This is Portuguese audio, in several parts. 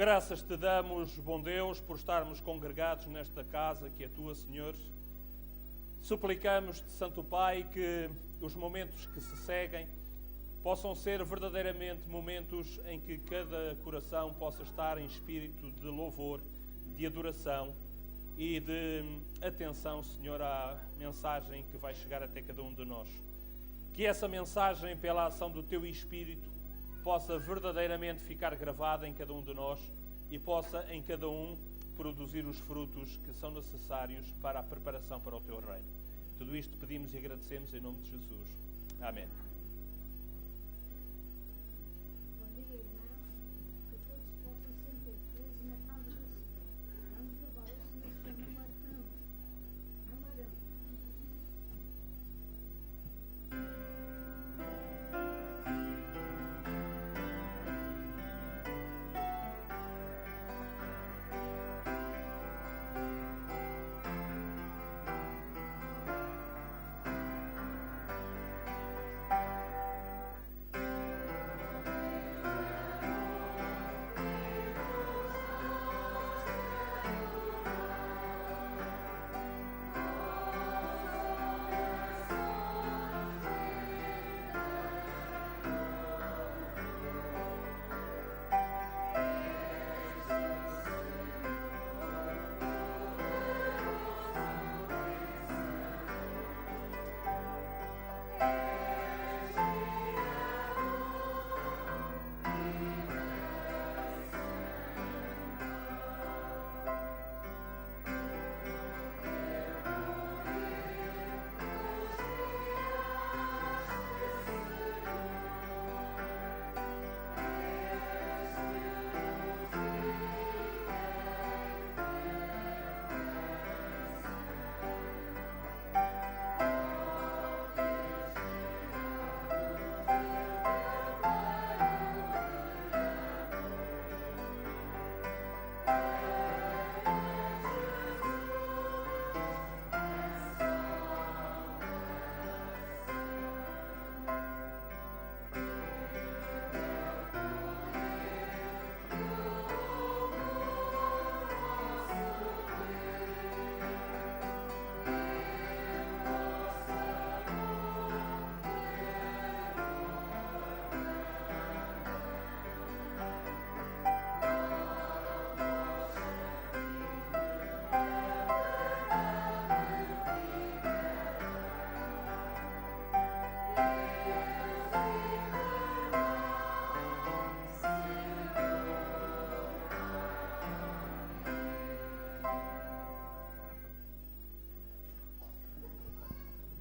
Graças te damos, bom Deus, por estarmos congregados nesta casa que é tua, Senhor. Suplicamos-te, Santo Pai, que os momentos que se seguem possam ser verdadeiramente momentos em que cada coração possa estar em espírito de louvor, de adoração e de atenção, Senhor, à mensagem que vai chegar até cada um de nós. Que essa mensagem, pela ação do Teu Espírito, possa verdadeiramente ficar gravada em cada um de nós e possa em cada um produzir os frutos que são necessários para a preparação para o Teu reino. Tudo isto pedimos e agradecemos em nome de Jesus. Amém. Bom dia, irmãos. Que todos possam sentir felizes na casa do Senhor. Vamos louvar o Senhor com número 1. Número 1.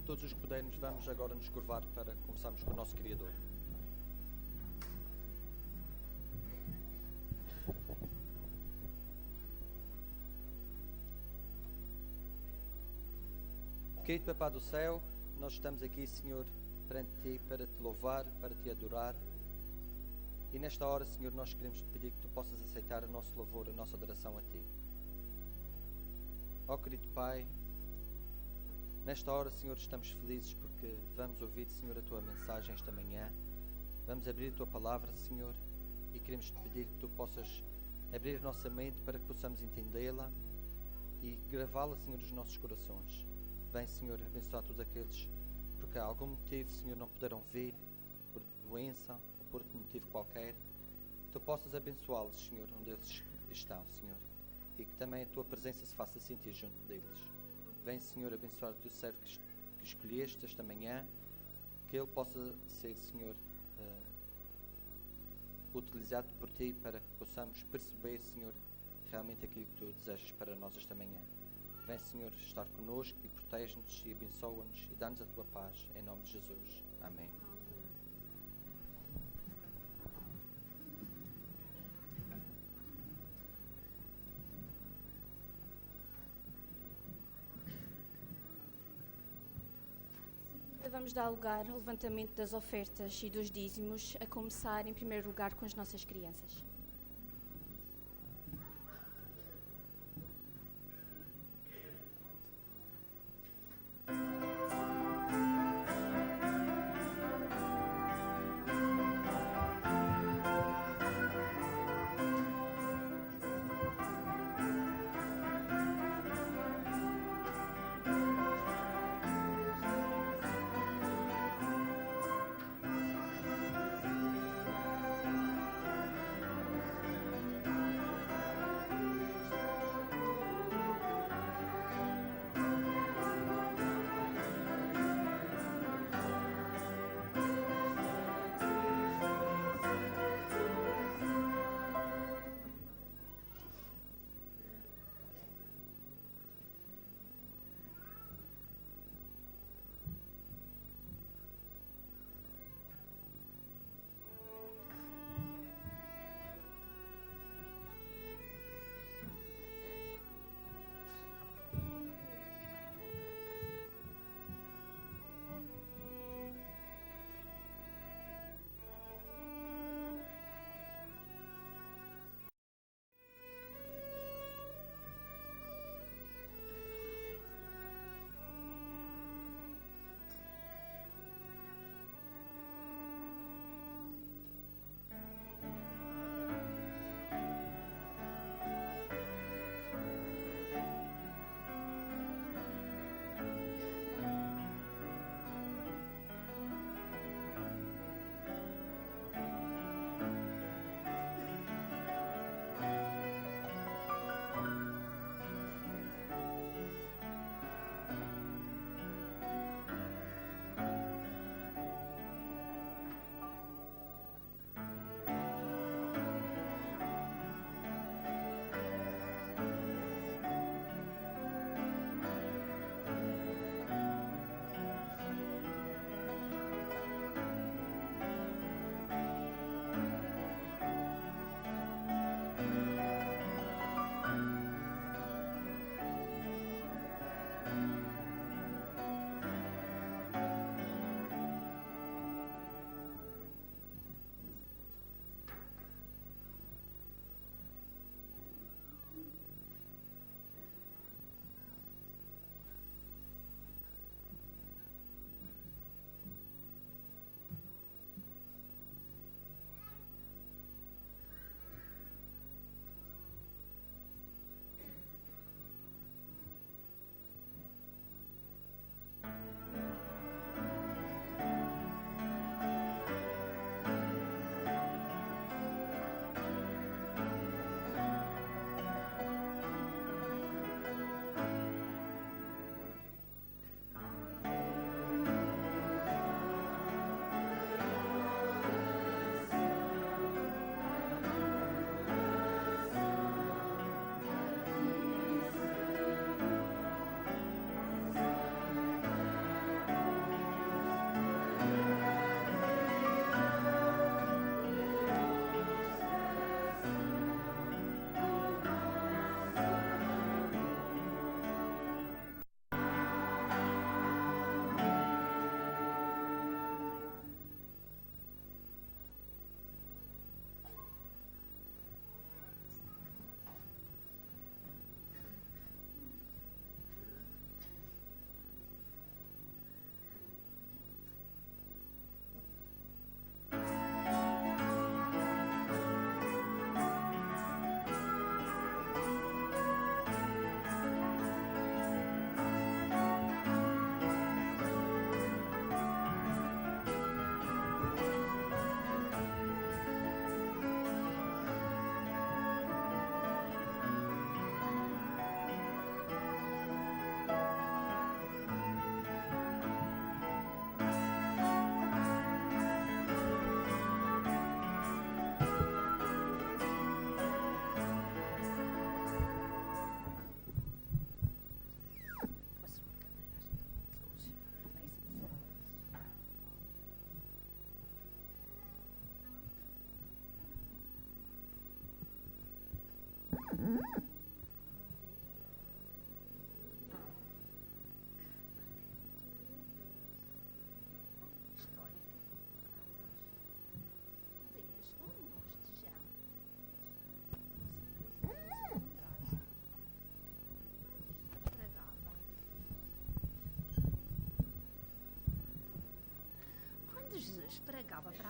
Todos os que pudermos, vamos agora nos curvar para conversarmos com o nosso Criador. Querido Papá do Céu, nós estamos aqui, Senhor, perante Ti para Te louvar, para Te adorar. E nesta hora, Senhor, nós queremos Te pedir que Tu possas aceitar o nosso louvor, a nossa adoração a Ti. Ó querido Pai, nesta hora, Senhor, estamos felizes porque vamos ouvir, Senhor, a Tua mensagem esta manhã. Vamos abrir a Tua palavra, Senhor, e queremos Te pedir que Tu possas abrir a nossa mente para que possamos entendê-la e gravá-la, Senhor, nos nossos corações. Vem, Senhor, abençoar todos aqueles porque há algum motivo, Senhor, não puderam vir, por doença ou por outro motivo qualquer. Que Tu possas abençoá-los, Senhor, onde eles estão, Senhor, e que também a Tua presença se faça sentir junto deles. Vem, Senhor, abençoar o Teu servo que escolheste esta manhã, que ele possa ser, Senhor, utilizado por Ti para que possamos perceber, Senhor, realmente aquilo que Tu desejas para nós esta manhã. Vem, Senhor, estar connosco e protege-nos e abençoa-nos e dá-nos a Tua paz, em nome de Jesus. Amém. Vamos dar lugar ao levantamento das ofertas e dos dízimos, a começar em primeiro lugar com as nossas crianças.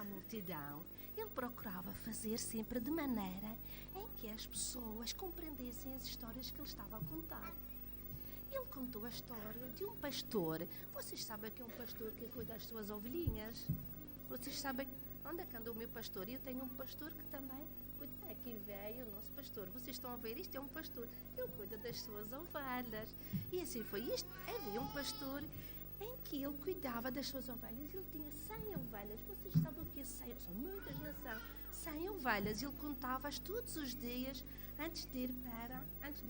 à multidão, ele procurava fazer sempre de maneira em que as pessoas compreendessem as histórias que ele estava a contar. Ele contou a história de um pastor. Vocês sabem que é um pastor que cuida das suas ovelhinhas? Vocês sabem onde é que anda o meu pastor? E eu tenho um pastor que também cuida. Aqui veio o nosso pastor. Vocês estão a ver? Isto é um pastor. Ele cuida das suas ovelhas. E assim foi isto. Havia um pastor em que ele cuidava das suas ovelhas. Ele tinha 100 ovelhas. Vocês sabem o que é 100? São muitas, não são? 100 ovelhas. Ele contava-as todos os dias antes de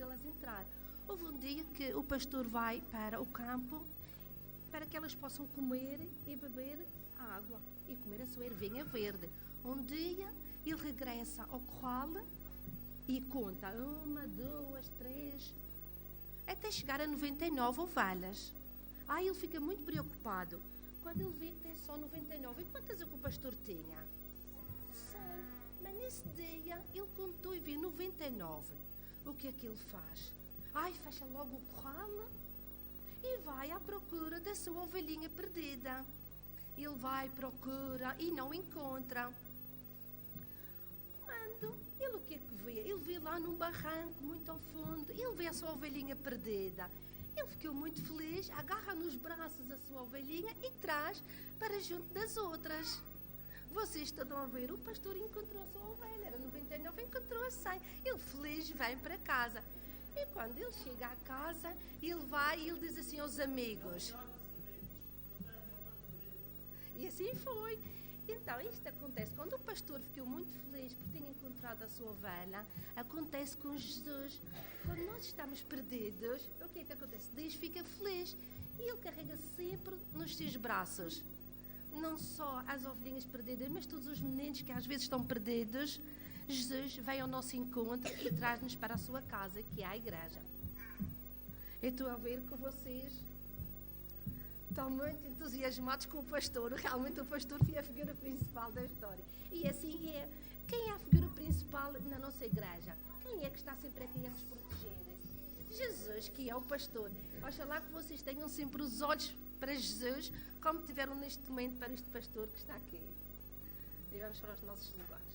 elas entrar. Houve um dia que o pastor vai para o campo para que elas possam comer e beber água e comer a sua ervinha verde. Um dia ele regressa ao curral e conta 1, 2, 3, até chegar a 99 ovelhas. Ele fica muito preocupado quando ele vê que tem só 99. E quantas é que o pastor tinha? 100. Mas nesse dia ele contou e viu 99. O que é que ele faz? Fecha logo o curral e vai à procura da sua ovelhinha perdida. Ele vai, procura e não encontra. Ele o que é que vê? Ele vê lá num barranco muito ao fundo, ele vê a sua ovelhinha perdida. Ele ficou muito feliz, agarra nos braços a sua ovelhinha e traz para junto das outras. Vocês estão a ver, o pastor encontrou a sua ovelha, era 99, encontrou a 100. Ele feliz vem para casa. E quando ele chega à casa, ele vai e ele diz assim aos amigos. E assim foi. Então, isto acontece. Quando o pastor ficou muito feliz por ter encontrado a sua ovelha, acontece com Jesus. Quando nós estamos perdidos, o que é que acontece? Deus fica feliz e ele carrega sempre nos seus braços. Não só as ovelhinhas perdidas, mas todos os meninos que às vezes estão perdidos. Jesus vem ao nosso encontro e traz-nos para a sua casa, que é a igreja. Eu estou a ver que vocês estão muito entusiasmados com o pastor. Realmente o pastor foi a figura principal da história. E assim é. Quem é a figura principal na nossa igreja? Quem é que está sempre aqui a nos proteger? Jesus, que é o pastor. Oxalá que vocês tenham sempre os olhos para Jesus, como tiveram neste momento para este pastor que está aqui. E vamos para os nossos lugares.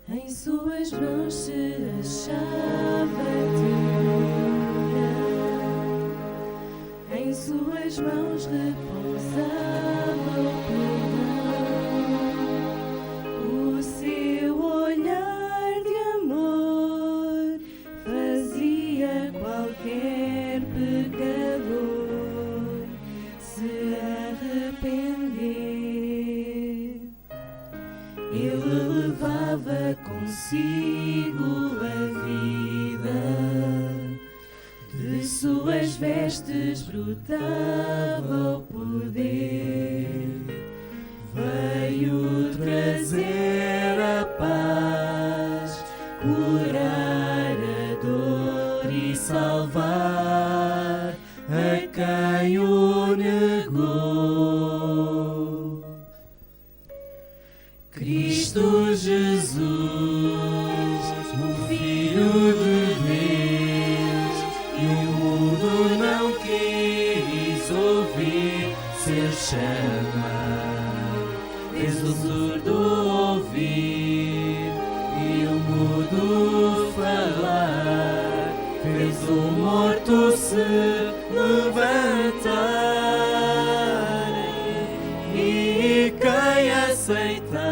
Em suas mãos se achava ternura, em suas mãos repousava o perdão. O seu olhar de amor fazia qualquer pecador se arrepender. Ele levava consigo a vida de suas vestes brotava o poder. Veio trazer a paz, curar a dor e salvar a quem o negou. Cristo Jesus, o Filho de Deus, e o mundo não quis ouvir seu chamar. Fez o surdo ouvir e o mudo falar. Fez o morto se levantar. E quem aceitasse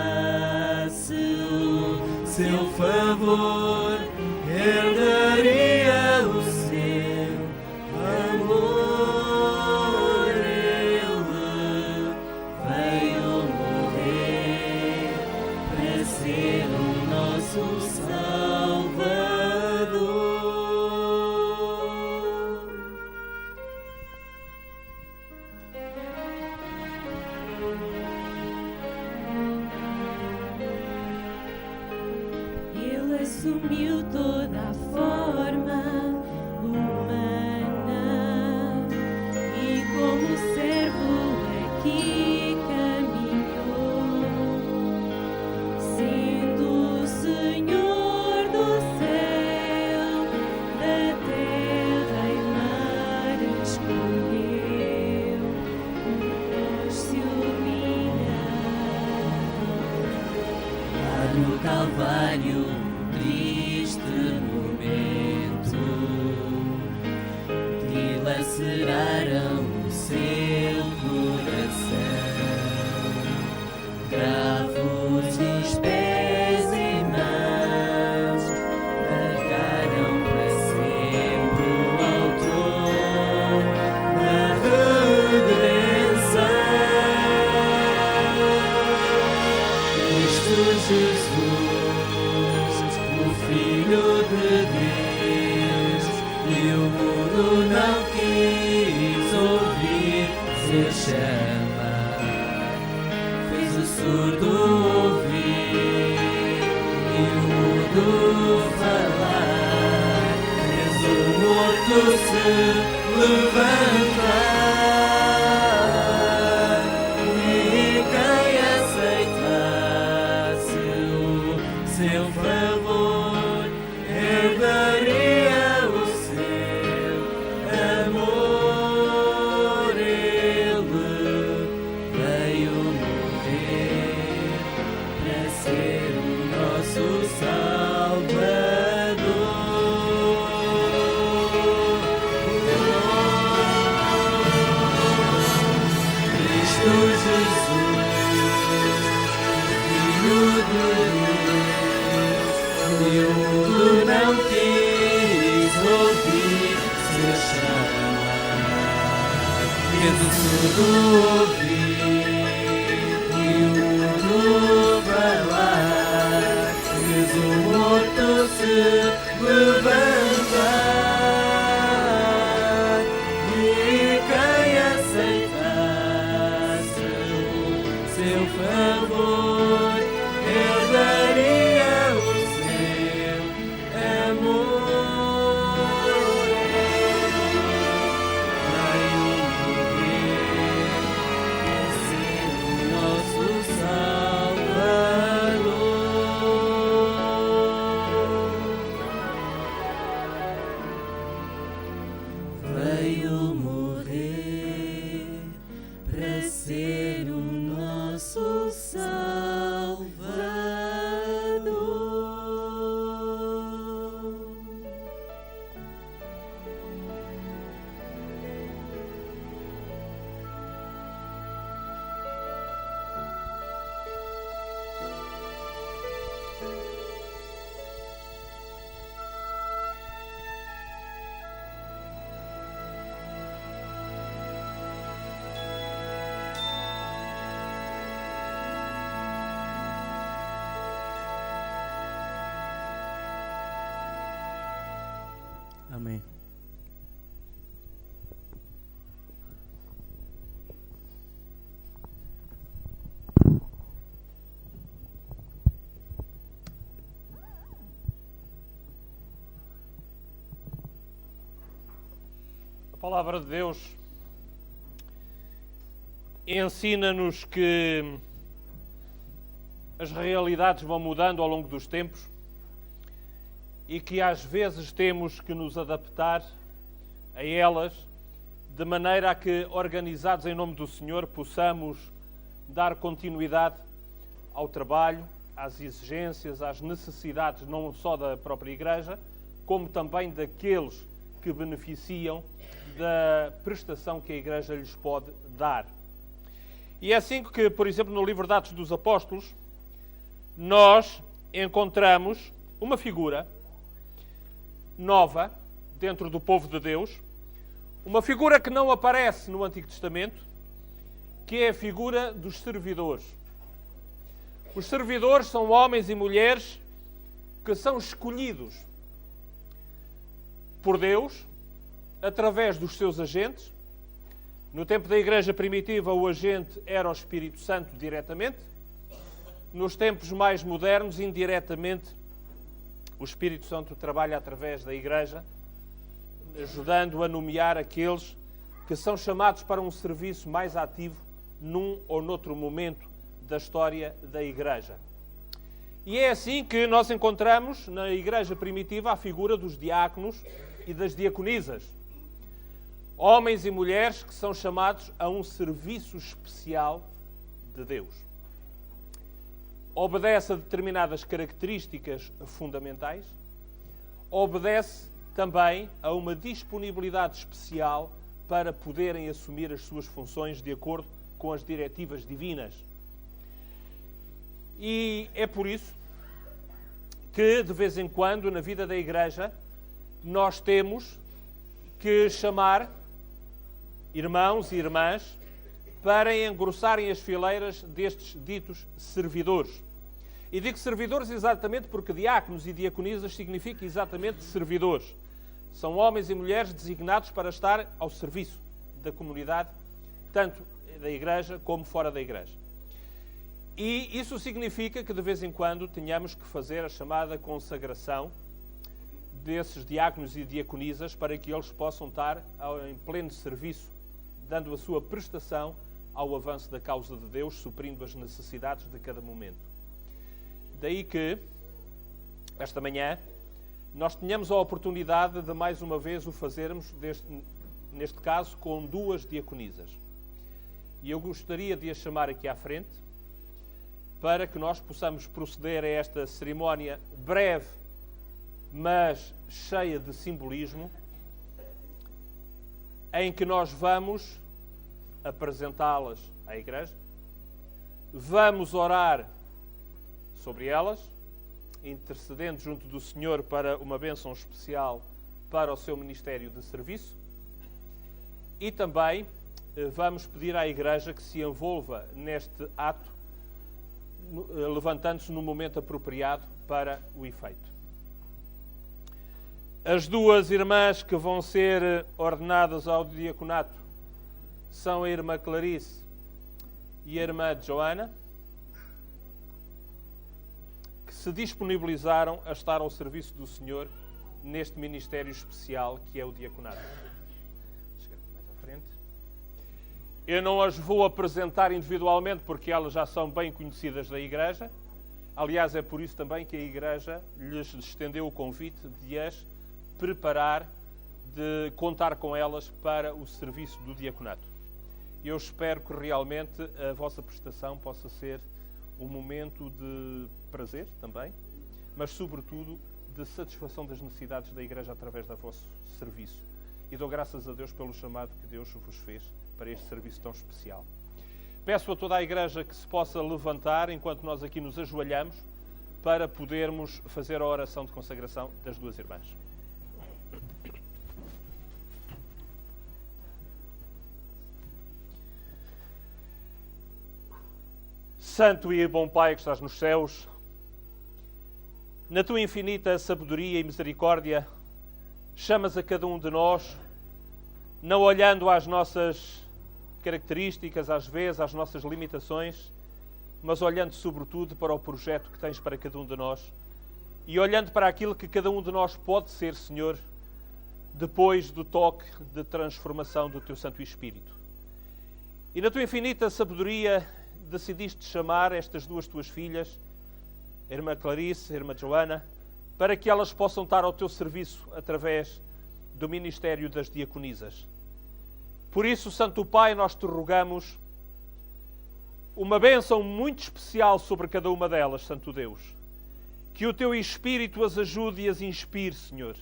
o seu favor herdaria o seu amor. Ele veio morrer para ser o nosso Salvador. Ele assumiu toda a forma humana e como servo aqui caminhou, sendo o Senhor do céu, da terra e mar escolheu por nós se humilhar. Lá no Calvário, triste momento, dilaceraram o seu coração. Cravos e os pés e mãos marcaram para sempre o autor da redenção. Cristo Jesus, o Filho de Deus, e o mundo não quis ouvir seu chamar. Fez o surdo ouvir e o mudo falar. Fez o morto se levantar. E quem aceitasse o seu favor herdaria o seu amor. Ele veio morrer para ser o nosso Salvador. Cristo Jesus, Filho de Deus, e o mundo não quis ouvir seu chamar. Fez o surdo ouvir e o mudo falar. Fez o morto se levantar. E quem aceitasse o seu favor herdaria o seu amor. Veio morrer para ser o nosso Salvador. Veio morrer para ser o nosso Salvador. Amém. palavra de Deus ensina-nos que as realidades vão mudando ao longo dos tempos e que às vezes temos que nos adaptar a elas de maneira a que, organizados em nome do Senhor, possamos dar continuidade ao trabalho, às exigências, às necessidades não só da própria Igreja, como também daqueles que beneficiam da prestação que a Igreja lhes pode dar. E é assim que, por exemplo, no livro de Atos dos Apóstolos, nós encontramos uma figura nova dentro do povo de Deus, uma figura que não aparece no Antigo Testamento, que é a figura dos servidores. Os servidores são homens e mulheres que são escolhidos por Deus através dos seus agentes. No tempo da Igreja primitiva, o agente era o Espírito Santo diretamente. Nos tempos mais modernos, indiretamente, o Espírito Santo trabalha através da Igreja, ajudando a nomear aqueles que são chamados para um serviço mais ativo num ou noutro momento da história da Igreja. E é assim que nós encontramos na Igreja primitiva a figura dos diáconos e das diaconisas. Homens e mulheres que são chamados a um serviço especial de Deus. Obedece a determinadas características fundamentais, obedece também a uma disponibilidade especial para poderem assumir as suas funções de acordo com as diretivas divinas. E é por isso que, de vez em quando, na vida da Igreja, nós temos que chamar irmãos e irmãs para engrossarem as fileiras destes ditos servidores. E digo servidores exatamente porque diáconos e diaconisas significa exatamente servidores. São homens e mulheres designados para estar ao serviço da comunidade, tanto da Igreja como fora da Igreja. E isso significa que de vez em quando tenhamos que fazer a chamada consagração desses diáconos e diaconisas para que eles possam estar em pleno serviço, dando a sua prestação ao avanço da causa de Deus, suprindo as necessidades de cada momento. Daí que, esta manhã, nós tenhamos a oportunidade de mais uma vez o fazermos, neste caso, com duas diaconisas. E eu gostaria de as chamar aqui à frente, para que nós possamos proceder a esta cerimónia breve, mas cheia de simbolismo, em que nós vamos apresentá-las à Igreja, vamos orar sobre elas, intercedendo junto do Senhor para uma bênção especial para o seu ministério de serviço, e também vamos pedir à Igreja que se envolva neste ato, levantando-se no momento apropriado para o efeito. As duas irmãs que vão ser ordenadas ao diaconato são a irmã Clarice e a irmã Joana, que se disponibilizaram a estar ao serviço do Senhor neste ministério especial que é o diaconato. Chega mais à frente. Eu não as vou apresentar individualmente porque elas já são bem conhecidas da Igreja. Aliás, é por isso também que a Igreja lhes estendeu o convite de as preparar, de contar com elas para o serviço do diaconato. Eu espero que realmente a vossa prestação possa ser um momento de prazer também, mas sobretudo de satisfação das necessidades da Igreja através do vosso serviço. E dou graças a Deus pelo chamado que Deus vos fez para este serviço tão especial. Peço a toda a Igreja que se possa levantar enquanto nós aqui nos ajoelhamos para podermos fazer a oração de consagração das duas irmãs. Santo e bom Pai que estás nos céus, na tua infinita sabedoria e misericórdia, chamas a cada um de nós, não olhando às nossas características, às vezes, às nossas limitações, mas olhando sobretudo para o projeto que tens para cada um de nós e olhando para aquilo que cada um de nós pode ser, Senhor, depois do toque de transformação do teu Santo Espírito. E na tua infinita sabedoria decidiste chamar estas duas tuas filhas, a irmã Clarice, a irmã Joana, para que elas possam estar ao teu serviço através do ministério das diaconisas. Por isso, Santo Pai, nós te rogamos uma bênção muito especial sobre cada uma delas, Santo Deus. Que o teu Espírito as ajude e as inspire, Senhor,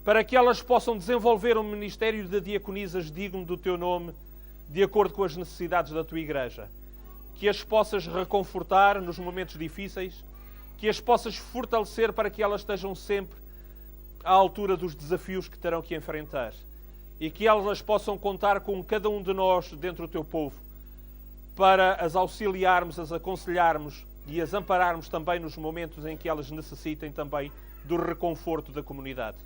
para que elas possam desenvolver um ministério de diaconisas digno do teu nome, de acordo com as necessidades da tua Igreja. Que as possas reconfortar nos momentos difíceis, que as possas fortalecer para que elas estejam sempre à altura dos desafios que terão que enfrentar. E que elas possam contar com cada um de nós dentro do teu povo, para as auxiliarmos, as aconselharmos e as ampararmos também nos momentos em que elas necessitem também do reconforto da comunidade.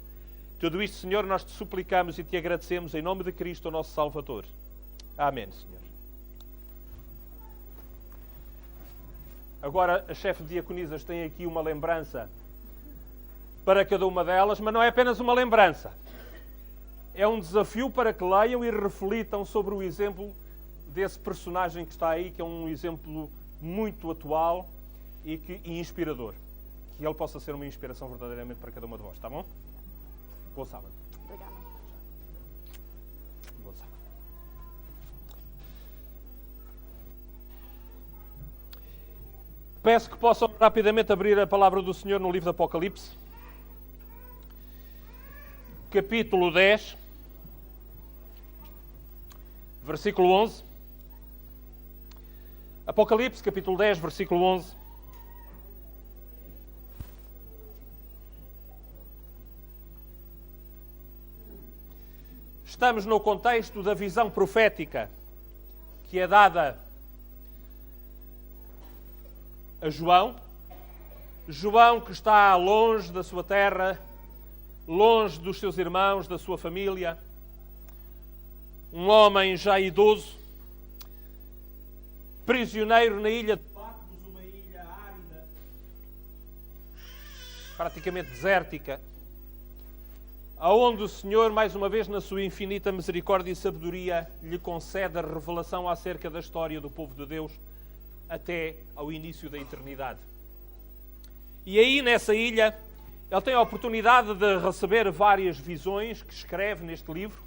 Tudo isto, Senhor, nós te suplicamos e te agradecemos em nome de Cristo, o nosso Salvador. Amém, Senhor. Agora, a chefe de diaconisas tem aqui uma lembrança para cada uma delas, mas não é apenas uma lembrança. É um desafio para que leiam e reflitam sobre o exemplo desse personagem que está aí, que é um exemplo muito atual e inspirador. Que ele possa ser uma inspiração verdadeiramente para cada uma de vós, está bom? Bom sábado. Obrigada. Bom sábado. Peço que possam rapidamente abrir a palavra do Senhor no livro do Apocalipse, capítulo 10, versículo 11. Apocalipse, capítulo 10, versículo 11. Estamos no contexto da visão profética que é dada a João. João que está longe da sua terra, longe dos seus irmãos, da sua família. Um homem já idoso, prisioneiro na ilha de Patmos, uma ilha árida, praticamente desértica, aonde o Senhor, mais uma vez, na sua infinita misericórdia e sabedoria, lhe concede a revelação acerca da história do povo de Deus até ao início da eternidade. E aí, nessa ilha, ele tem a oportunidade de receber várias visões que escreve neste livro.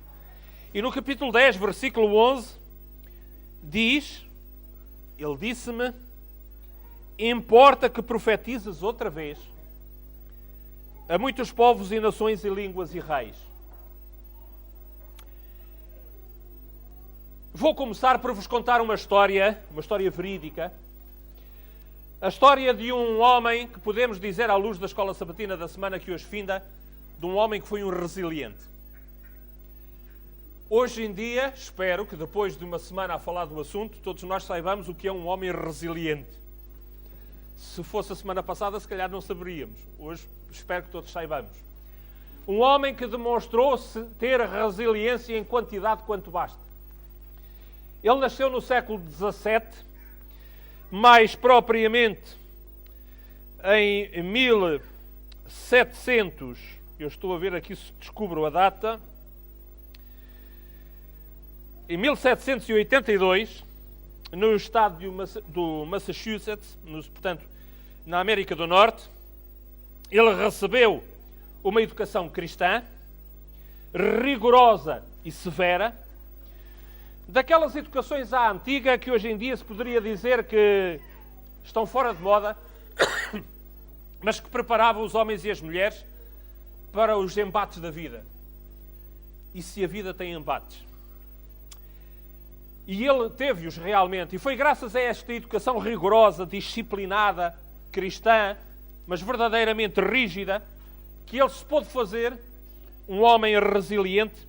E no capítulo 10, versículo 11, diz: ele disse-me, importa que profetizes outra vez a muitos povos e nações e línguas e reis. Vou começar por vos contar uma história verídica. A história de um homem que podemos dizer, à luz da escola sabatina da semana que hoje finda, de um homem que foi um resiliente. Hoje em dia, espero que depois de uma semana a falar do assunto, todos nós saibamos o que é um homem resiliente. Se fosse a semana passada, se calhar não saberíamos. Hoje, espero que todos saibamos. Um homem que demonstrou ter resiliência em quantidade quanto basta. Ele nasceu no século XVII, mais propriamente em 1700, eu estou a ver aqui se descubro a data, em 1782, no estado do Massachusetts, portanto, na América do Norte. Ele recebeu uma educação cristã, rigorosa e severa, daquelas educações à antiga que hoje em dia se poderia dizer que estão fora de moda, mas que preparavam os homens e as mulheres para os embates da vida. E se a vida tem embates? E ele teve-os realmente. E foi graças a esta educação rigorosa, disciplinada, cristã, mas verdadeiramente rígida, que ele se pôde fazer um homem resiliente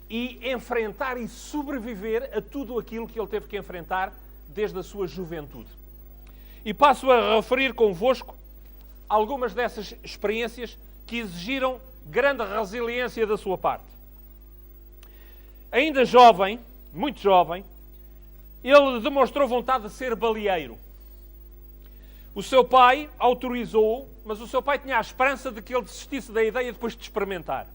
e enfrentar e sobreviver a tudo aquilo que ele teve que enfrentar desde a sua juventude. E passo a referir convosco algumas dessas experiências que exigiram grande resiliência da sua parte. Ainda jovem, muito jovem, ele demonstrou vontade de ser baleeiro. O seu pai autorizou-o, mas o seu pai tinha a esperança de que ele desistisse da ideia depois de experimentar.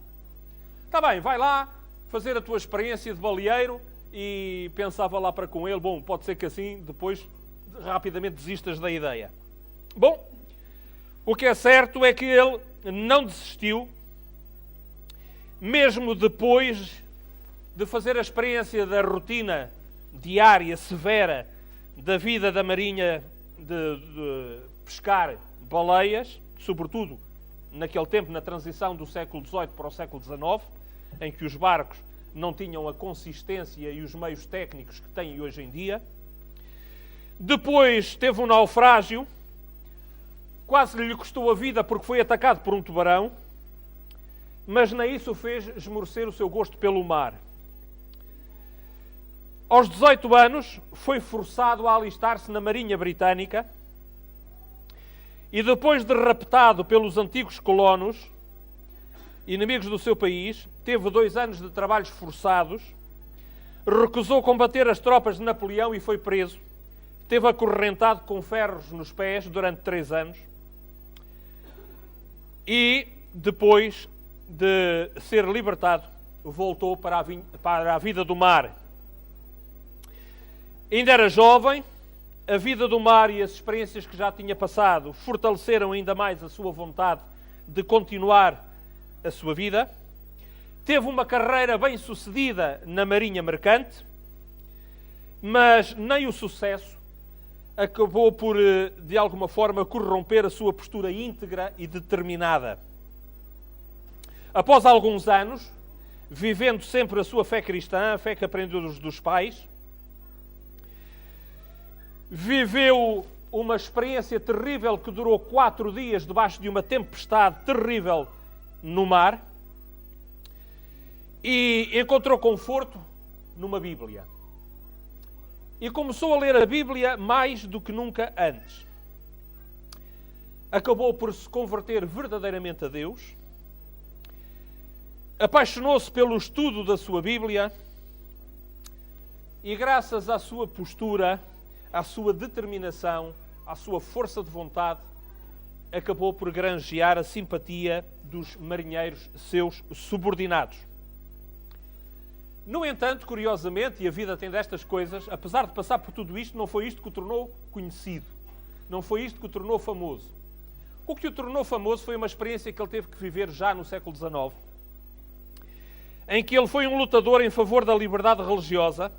Está bem, vai lá fazer a tua experiência de baleeiro e pensava lá para com ele, bom, pode ser que assim depois rapidamente desistas da ideia. Bom, o que é certo é que ele não desistiu, mesmo depois de fazer a experiência da rotina diária, severa, da vida da marinha de pescar baleias, sobretudo naquele tempo, na transição do século XVIII para o século XIX, em que os barcos não tinham a consistência e os meios técnicos que têm hoje em dia. Depois teve um naufrágio, quase lhe custou a vida porque foi atacado por um tubarão, mas nem isso o fez esmorecer o seu gosto pelo mar. Aos 18 anos, foi forçado a alistar-se na Marinha Britânica e depois de raptado pelos antigos colonos, inimigos do seu país, teve 2 anos de trabalhos forçados, recusou combater as tropas de Napoleão e foi preso. Teve acorrentado com ferros nos pés durante 3 anos e, depois de ser libertado, voltou para a vida do mar. Ainda era jovem, a vida do mar e as experiências que já tinha passado fortaleceram ainda mais a sua vontade de continuar a sua vida. Teve uma carreira bem-sucedida na Marinha Mercante, mas nem o sucesso acabou por, de alguma forma, corromper a sua postura íntegra e determinada. Após alguns anos, vivendo sempre a sua fé cristã, a fé que aprendeu dos pais, viveu uma experiência terrível que durou 4 dias debaixo de uma tempestade terrível no mar e encontrou conforto numa Bíblia. E começou a ler a Bíblia mais do que nunca antes. Acabou por se converter verdadeiramente a Deus, apaixonou-se pelo estudo da sua Bíblia e, graças à sua postura, à sua determinação, à sua força de vontade, acabou por granjear a simpatia dos marinheiros seus subordinados. No entanto, curiosamente, e a vida tem destas coisas, apesar de passar por tudo isto, não foi isto que o tornou conhecido. Não foi isto que o tornou famoso. O que o tornou famoso foi uma experiência que ele teve que viver já no século XIX, em que ele foi um lutador em favor da liberdade religiosa,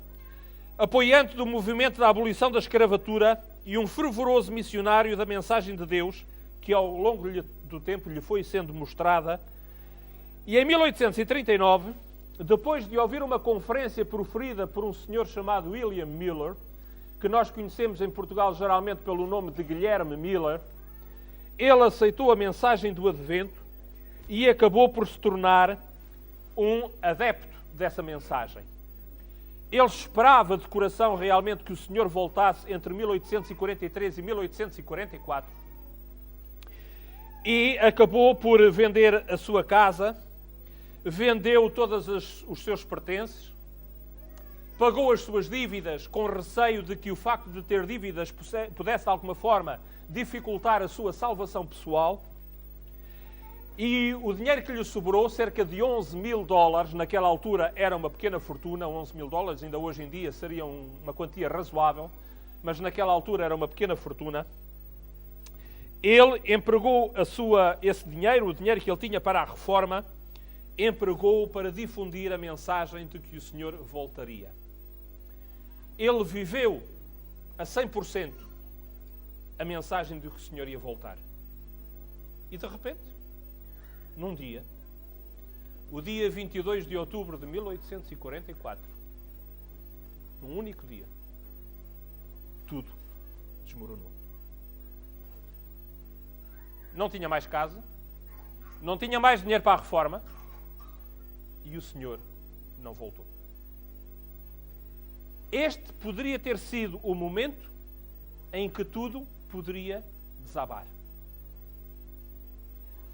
apoiante do movimento da abolição da escravatura e um fervoroso missionário da mensagem de Deus, que ao longo do tempo lhe foi sendo mostrada. E em 1839, depois de ouvir uma conferência proferida por um senhor chamado William Miller, que nós conhecemos em Portugal geralmente pelo nome de Guilherme Miller, ele aceitou a mensagem do Advento e acabou por se tornar um adepto dessa mensagem. Ele esperava de coração realmente que o Senhor voltasse entre 1843 e 1844 e acabou por vender a sua casa, vendeu todos os seus pertences, pagou as suas dívidas com receio de que o facto de ter dívidas pudesse de alguma forma dificultar a sua salvação pessoal. E o dinheiro que lhe sobrou, cerca de $11.000, naquela altura era uma pequena fortuna, $11.000 ainda hoje em dia seria uma quantia razoável, mas naquela altura era uma pequena fortuna. Ele empregou esse dinheiro, o dinheiro que ele tinha para a reforma, empregou para difundir a mensagem de que o Senhor voltaria. Ele viveu a 100% a mensagem de que o Senhor ia voltar. E de repente, num dia, o dia 22 de outubro de 1844, num único dia, tudo desmoronou. Não tinha mais casa, não tinha mais dinheiro para a reforma e o Senhor não voltou. Este poderia ter sido o momento em que tudo poderia desabar.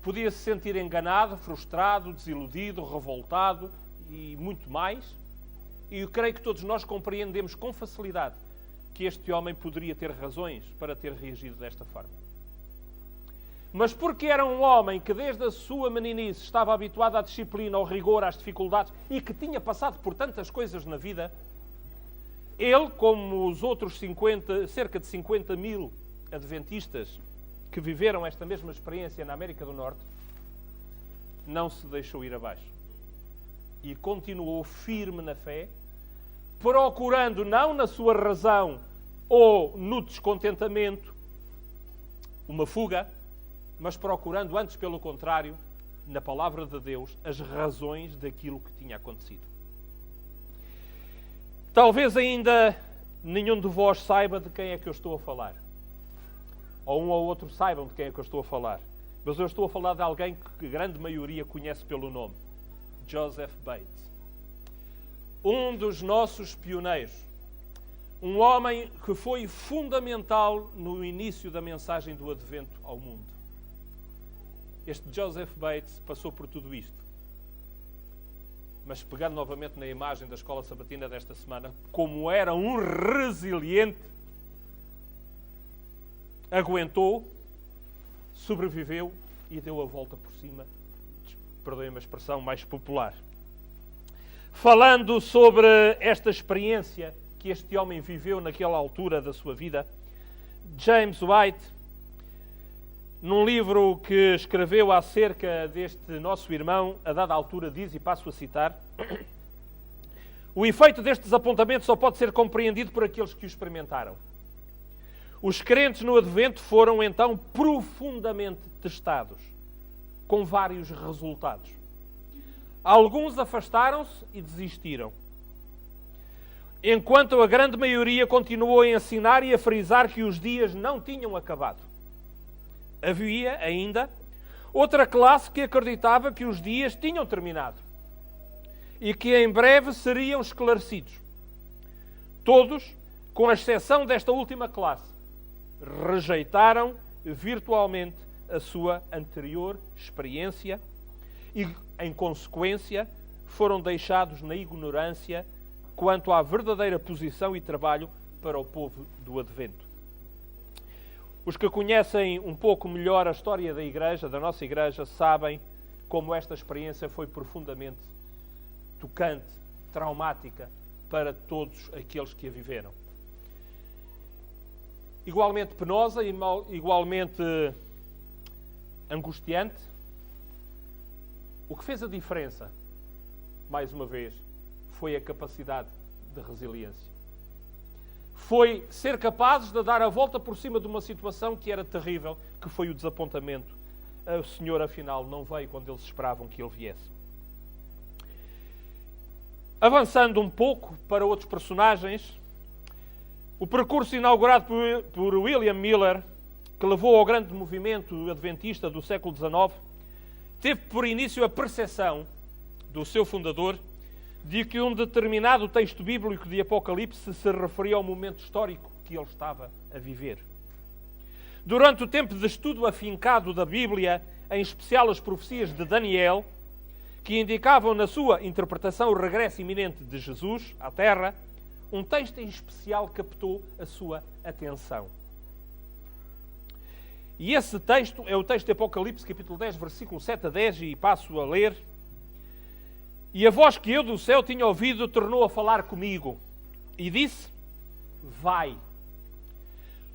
Podia se sentir enganado, frustrado, desiludido, revoltado e muito mais. E eu creio que todos nós compreendemos com facilidade que este homem poderia ter razões para ter reagido desta forma. mas porque era um homem que desde a sua meninice estava habituado à disciplina, ao rigor, às dificuldades e que tinha passado por tantas coisas na vida, ele, como os outros cerca de 50 mil adventistas que viveram esta mesma experiência na América do Norte, não se deixou ir abaixo. E continuou firme na fé, procurando não na sua razão ou no descontentamento uma fuga, mas procurando, antes pelo contrário, na palavra de Deus, as razões daquilo que tinha acontecido. Talvez ainda nenhum de vós saiba de quem é que eu estou a falar. Ou um ou outro saibam de quem é que eu estou a falar. Mas eu estou a falar de alguém que a grande maioria conhece pelo nome. Joseph Bates. Um dos nossos pioneiros. Um homem que foi fundamental no início da mensagem do Advento ao mundo. Este Joseph Bates passou por tudo isto. Mas pegando novamente na imagem da escola sabatina desta semana, como era um resiliente, aguentou, sobreviveu e deu a volta por cima, perdoem-me a expressão mais popular. Falando sobre esta experiência que este homem viveu naquela altura da sua vida, James White, num livro que escreveu acerca deste nosso irmão, a dada altura diz, e passo a citar, o efeito deste desapontamento só pode ser compreendido por aqueles que o experimentaram. Os crentes no Advento foram então profundamente testados, com vários resultados. Alguns afastaram-se e desistiram, enquanto a grande maioria continuou a ensinar e a frisar que os dias não tinham acabado. Havia ainda outra classe que acreditava que os dias tinham terminado e que em breve seriam esclarecidos. Todos, com exceção desta última classe, rejeitaram virtualmente a sua anterior experiência e, em consequência, foram deixados na ignorância quanto à verdadeira posição e trabalho para o povo do Advento. Os que conhecem um pouco melhor a história da Igreja, da nossa Igreja, sabem como esta experiência foi profundamente tocante, traumática para todos aqueles que a viveram. Igualmente penosa e igualmente angustiante. O que fez a diferença, mais uma vez, foi a capacidade de resiliência. Foi ser capazes de dar a volta por cima de uma situação que era terrível, que foi o desapontamento. O Senhor, afinal, não veio quando eles esperavam que Ele viesse. Avançando um pouco para outros personagens, o percurso inaugurado por William Miller, que levou ao grande movimento adventista do século XIX, teve por início a percepção do seu fundador de que um determinado texto bíblico de Apocalipse se referia ao momento histórico que ele estava a viver. Durante o tempo de estudo afincado da Bíblia, em especial as profecias de Daniel, que indicavam na sua interpretação o regresso iminente de Jesus à Terra, um texto em especial captou a sua atenção. E esse texto é o texto de Apocalipse, capítulo 10, versículo 7 a 10, e passo a ler. E a voz que eu do céu tinha ouvido tornou a falar comigo e disse: vai,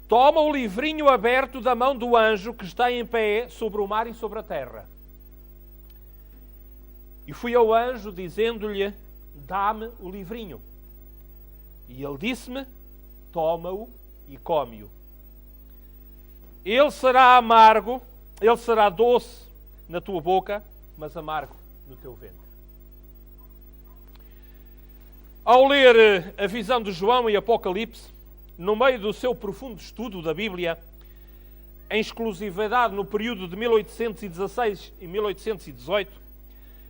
toma o livrinho aberto da mão do anjo que está em pé sobre o mar e sobre a terra. E fui ao anjo dizendo-lhe: dá-me o livrinho. E ele disse-me: toma-o e come-o. Ele será amargo, ele será doce na tua boca, mas amargo no teu ventre. Ao ler a visão de João e Apocalipse, no meio do seu profundo estudo da Bíblia, em exclusividade no período de 1816 e 1818,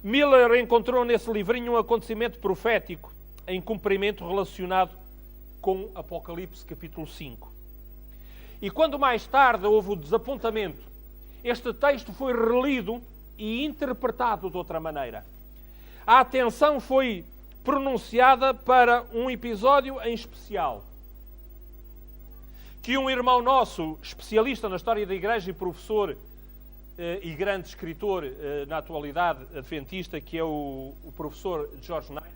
Miller encontrou nesse livrinho um acontecimento profético em cumprimento relacionado com Apocalipse capítulo 5. E quando mais tarde houve o desapontamento, este texto foi relido e interpretado de outra maneira. A atenção foi pronunciada para um episódio em especial, que um irmão nosso, especialista na história da Igreja e professor e grande escritor na atualidade adventista, que é o professor George Knight.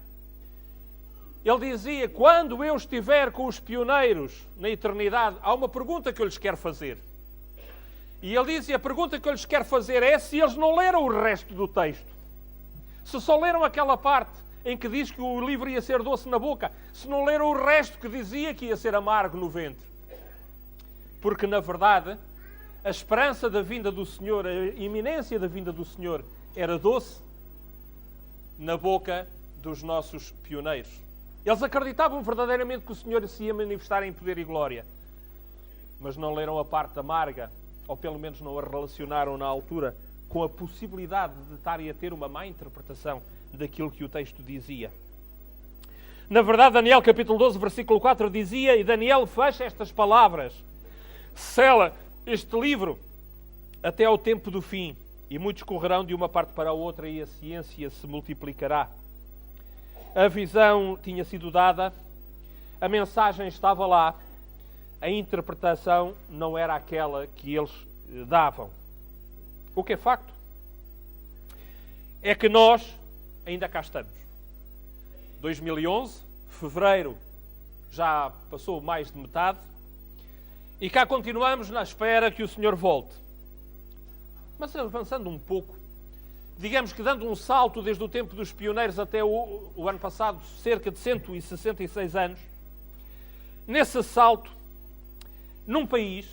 Ele dizia: quando eu estiver com os pioneiros na eternidade, há uma pergunta que eu lhes quero fazer. E ele dizia: a pergunta que eu lhes quero fazer é se eles não leram o resto do texto. Se só leram aquela parte em que diz que o livro ia ser doce na boca, se não leram o resto que dizia que ia ser amargo no ventre. Porque, na verdade, a esperança da vinda do Senhor, a iminência da vinda do Senhor, era doce na boca dos nossos pioneiros. Eles acreditavam verdadeiramente que o Senhor se ia manifestar em poder e glória, mas não leram a parte amarga, ou pelo menos não a relacionaram na altura com a possibilidade de estarem a ter uma má interpretação daquilo que o texto dizia. Na verdade, Daniel capítulo 12, versículo 4 dizia, e Daniel fecha estas palavras: sela este livro até ao tempo do fim, e muitos correrão de uma parte para a outra, e a ciência se multiplicará. A visão tinha sido dada, a mensagem estava lá, a interpretação não era aquela que eles davam. O que é facto é que nós ainda cá estamos. 2011, fevereiro, já passou mais de metade, e cá continuamos na espera que o Senhor volte. Mas avançando um pouco, digamos que dando um salto desde o tempo dos pioneiros até o ano passado, cerca de 166 anos, nesse salto, num país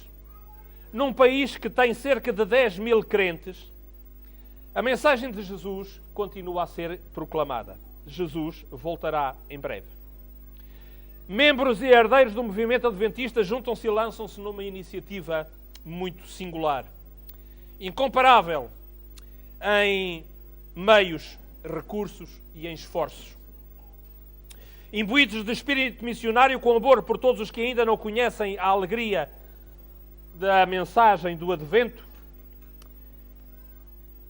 que tem cerca de 10 mil crentes, a mensagem de Jesus continua a ser proclamada. Jesus voltará em breve. Membros e herdeiros do movimento adventista juntam-se e lançam-se numa iniciativa muito singular, incomparável em meios, recursos e em esforços. Imbuídos de espírito missionário, com amor por todos os que ainda não conhecem a alegria da mensagem do Advento,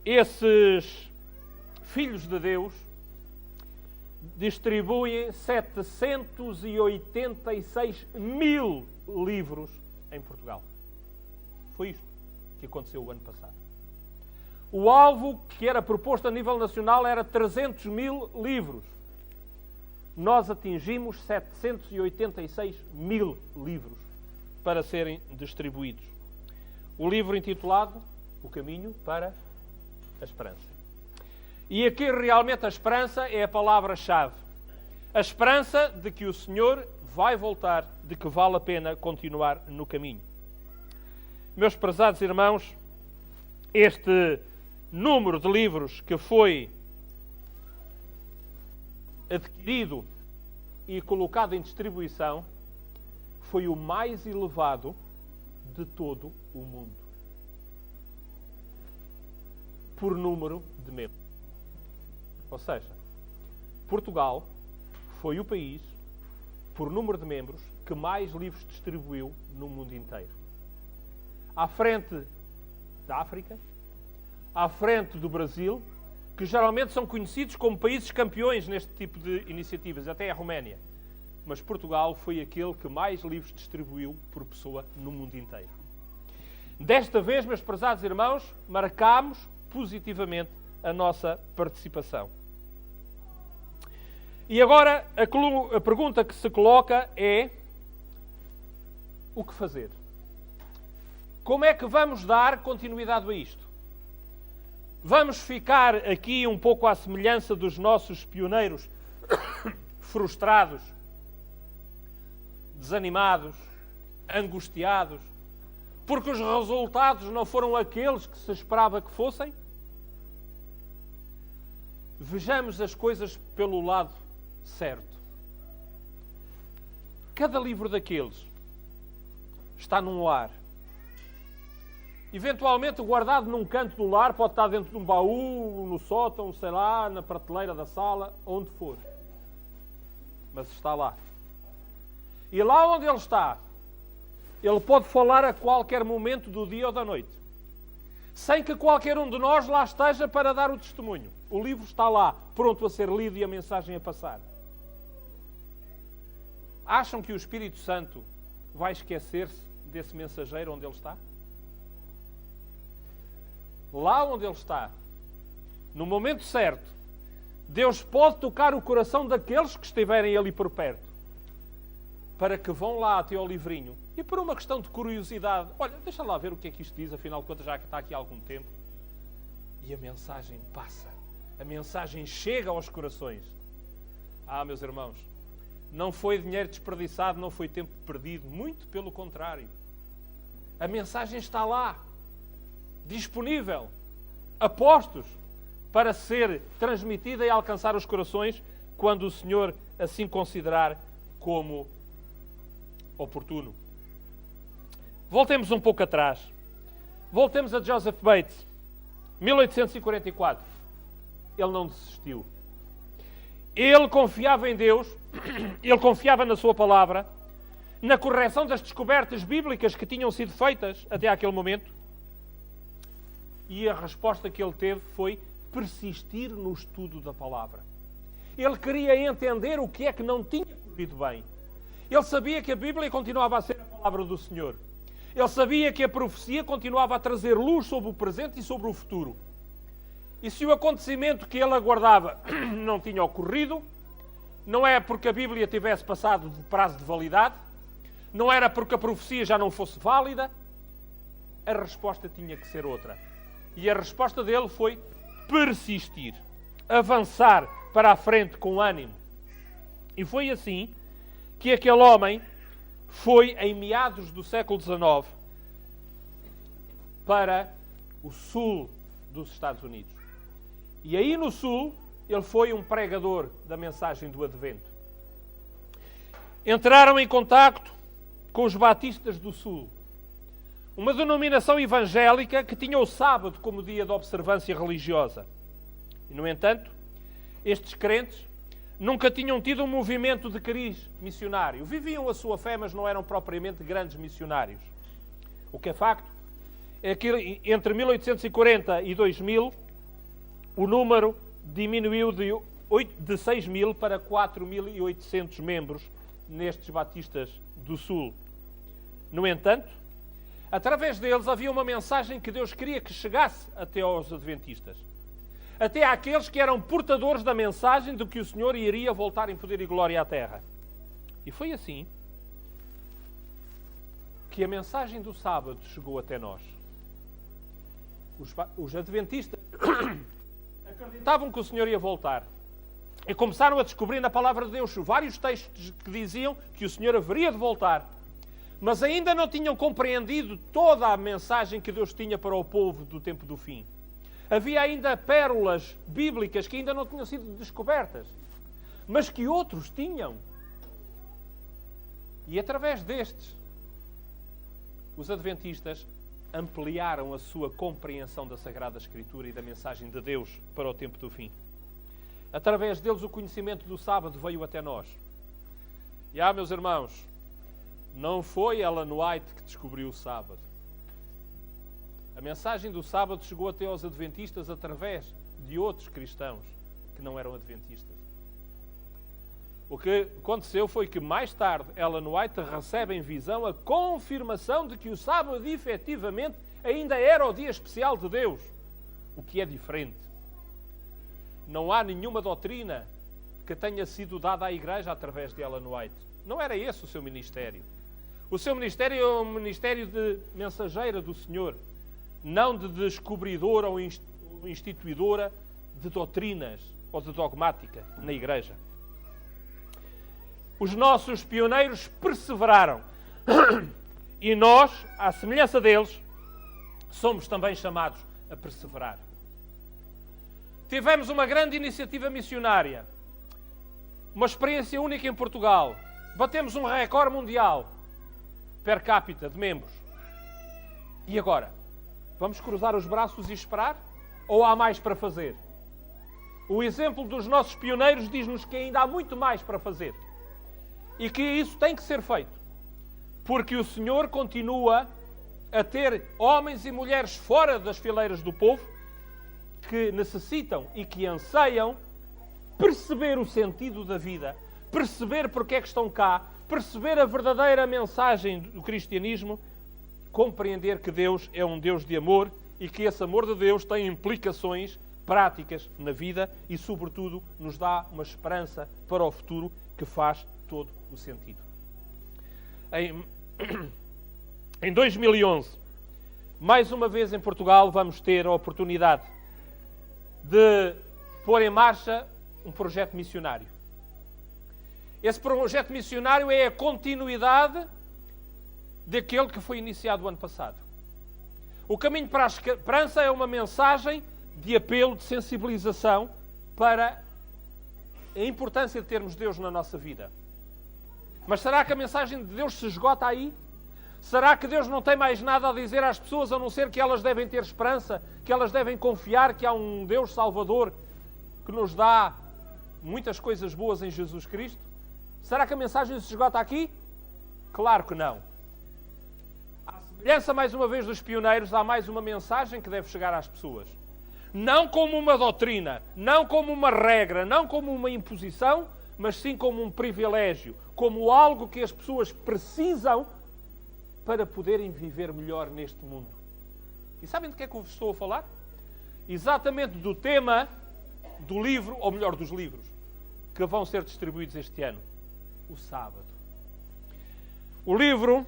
esses filhos de Deus distribuem 786 mil livros em Portugal. Foi isto que aconteceu o ano passado. O alvo que era proposto a nível nacional era 300 mil livros. Nós atingimos 786 mil livros para serem distribuídos. O livro intitulado O Caminho para a Esperança. E aqui realmente a esperança é a palavra-chave. A esperança de que o Senhor vai voltar, de que vale a pena continuar no caminho. Meus prezados irmãos, este número de livros que foi adquirido e colocado em distribuição foi o mais elevado de todo o mundo, por número de membros. Ou seja, Portugal foi o país, por número de membros, que mais livros distribuiu no mundo inteiro. À frente da África, à frente do Brasil, que geralmente são conhecidos como países campeões neste tipo de iniciativas, até a Roménia. Mas Portugal foi aquele que mais livros distribuiu por pessoa no mundo inteiro. Desta vez, meus prezados irmãos, marcámos positivamente a nossa participação. E agora a pergunta que se coloca é: o que fazer? Como é que vamos dar continuidade a isto? Vamos ficar aqui um pouco à semelhança dos nossos pioneiros, frustrados, desanimados, angustiados, porque os resultados não foram aqueles que se esperava que fossem? Vejamos as coisas pelo lado certo. Cada livro daqueles está num lar. Eventualmente guardado num canto do lar, pode estar dentro de um baú, no sótão, sei lá, na prateleira da sala, onde for. Mas está lá. E lá onde ele está, ele pode falar a qualquer momento do dia ou da noite, sem que qualquer um de nós lá esteja para dar o testemunho. O livro está lá, pronto a ser lido e a mensagem a passar. Acham que o Espírito Santo vai esquecer-se desse mensageiro onde ele está? lá onde ele está, no momento certo, Deus pode tocar o coração daqueles que estiverem ali por perto, para que vão lá até ao livrinho e, por uma questão de curiosidade, olha, deixa lá ver o que é que isto diz, afinal de contas já está aqui há algum tempo. E a mensagem passa, a mensagem chega aos corações. Meus irmãos, não foi dinheiro desperdiçado, não foi tempo perdido, muito pelo contrário. A mensagem está lá, disponível, a postos, para ser transmitida e alcançar os corações quando o Senhor assim considerar como oportuno. Voltemos um pouco atrás. Voltemos a Joseph Bates, 1844. Ele não desistiu. Ele confiava em Deus, ele confiava na sua palavra, na correção das descobertas bíblicas que tinham sido feitas até aquele momento. E a resposta que ele teve foi persistir no estudo da palavra. Ele queria entender o que é que não tinha corrido bem. Ele sabia que a Bíblia continuava a ser a palavra do Senhor. Ele sabia que a profecia continuava a trazer luz sobre o presente e sobre o futuro. E se o acontecimento que ele aguardava não tinha ocorrido, não é porque a Bíblia tivesse passado de prazo de validade, não era porque a profecia já não fosse válida, a resposta tinha que ser outra. E a resposta dele foi persistir, avançar para a frente com ânimo. E foi assim que aquele homem foi, em meados do século XIX, para o sul dos Estados Unidos. E aí no sul, ele foi um pregador da mensagem do Advento. Entraram em contacto com os batistas do sul, uma denominação evangélica que tinha o sábado como dia de observância religiosa. E, no entanto, estes crentes nunca tinham tido um movimento de cariz missionário. Viviam a sua fé, mas não eram propriamente grandes missionários. O que é facto é que entre 1840 e 2000 o número diminuiu de 6 mil para 4.800 membros nestes batistas do sul. No entanto, através deles havia uma mensagem que Deus queria que chegasse até aos adventistas. Até àqueles que eram portadores da mensagem de que o Senhor iria voltar em poder e glória à terra. E foi assim que a mensagem do sábado chegou até nós. Os adventistas acreditavam que o Senhor ia voltar. E começaram a descobrir na palavra de Deus vários textos que diziam que o Senhor haveria de voltar. Mas ainda não tinham compreendido toda a mensagem que Deus tinha para o povo do tempo do fim. Havia ainda pérolas bíblicas que ainda não tinham sido descobertas, mas que outros tinham. E através destes, os adventistas ampliaram a sua compreensão da Sagrada Escritura e da mensagem de Deus para o tempo do fim. Através deles, o conhecimento do sábado veio até nós. E meus irmãos, não foi Ellen White que descobriu o sábado. A mensagem do sábado chegou até aos adventistas através de outros cristãos que não eram adventistas. O que aconteceu foi que mais tarde Ellen White recebe em visão a confirmação de que o sábado efetivamente ainda era o dia especial de Deus, o que é diferente. Não há nenhuma doutrina que tenha sido dada à Igreja através de Ellen White. Não era esse o seu ministério. O seu ministério é um ministério de mensageira do Senhor, não de descobridora ou instituidora de doutrinas ou de dogmática na Igreja. Os nossos pioneiros perseveraram. E nós, à semelhança deles, somos também chamados a perseverar. Tivemos uma grande iniciativa missionária, uma experiência única em Portugal. Batemos um recorde mundial per capita de membros. E agora? Vamos cruzar os braços e esperar? Ou há mais para fazer? O exemplo dos nossos pioneiros diz-nos que ainda há muito mais para fazer. E que isso tem que ser feito. Porque o Senhor continua a ter homens e mulheres fora das fileiras do povo que necessitam e que anseiam perceber o sentido da vida, perceber porque é que estão cá, perceber a verdadeira mensagem do cristianismo, compreender que Deus é um Deus de amor e que esse amor de Deus tem implicações práticas na vida e, sobretudo, nos dá uma esperança para o futuro que faz todo o sentido. Em 2011, mais uma vez em Portugal, vamos ter a oportunidade de pôr em marcha um projeto missionário. Esse projeto missionário é a continuidade daquele que foi iniciado o ano passado. O Caminho para a Esperança é uma mensagem de apelo, de sensibilização para a importância de termos Deus na nossa vida. Mas será que a mensagem de Deus se esgota aí? Será que Deus não tem mais nada a dizer às pessoas a não ser que elas devem ter esperança, que elas devem confiar que há um Deus Salvador que nos dá muitas coisas boas em Jesus Cristo? Será que a mensagem se esgota aqui? Claro que não. À semelhança, mais uma vez, dos pioneiros, há mais uma mensagem que deve chegar às pessoas. Não como uma doutrina, não como uma regra, não como uma imposição, mas sim como um privilégio, como algo que as pessoas precisam para poderem viver melhor neste mundo. E sabem de que é que eu vos estou a falar? Exatamente do tema do livro, ou melhor, dos livros, que vão ser distribuídos este ano. O sábado. O livro,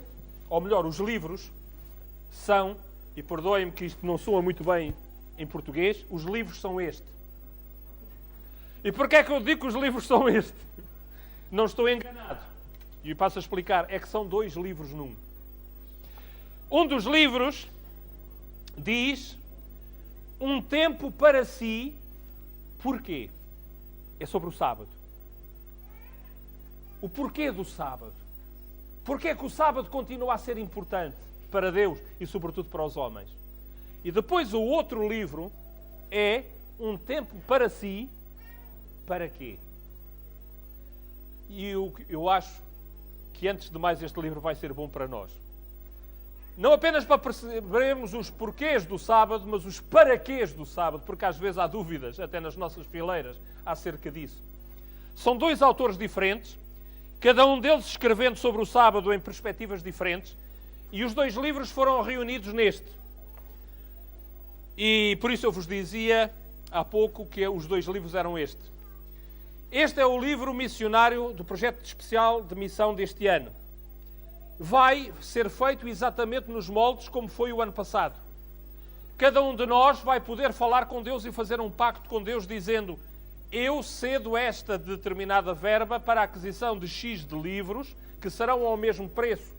ou melhor, os livros, são, e perdoem-me que isto não soa muito bem em português, os livros são este. E porquê é que eu digo que os livros são este? Não estou enganado. E passo a explicar. É que são 2 livros num. Um dos livros diz um tempo para si. Porquê? É sobre o sábado. O porquê do sábado. Porquê é que o sábado continua a ser importante para Deus e sobretudo para os homens? E depois o outro livro é um tempo para si. Para quê? E eu acho que antes de mais este livro vai ser bom para nós. Não apenas para percebermos os porquês do sábado, mas os paraquês do sábado, porque às vezes há dúvidas, até nas nossas fileiras, acerca disso. São 2 autores diferentes, cada um deles escrevendo sobre o sábado em perspectivas diferentes, e os 2 livros foram reunidos neste. E por isso eu vos dizia há pouco que os 2 livros eram este. Este é o livro missionário do projeto especial de missão deste ano. Vai ser feito exatamente nos moldes como foi o ano passado. Cada um de nós vai poder falar com Deus e fazer um pacto com Deus dizendo: eu cedo esta determinada verba para a aquisição de X de livros que serão ao mesmo preço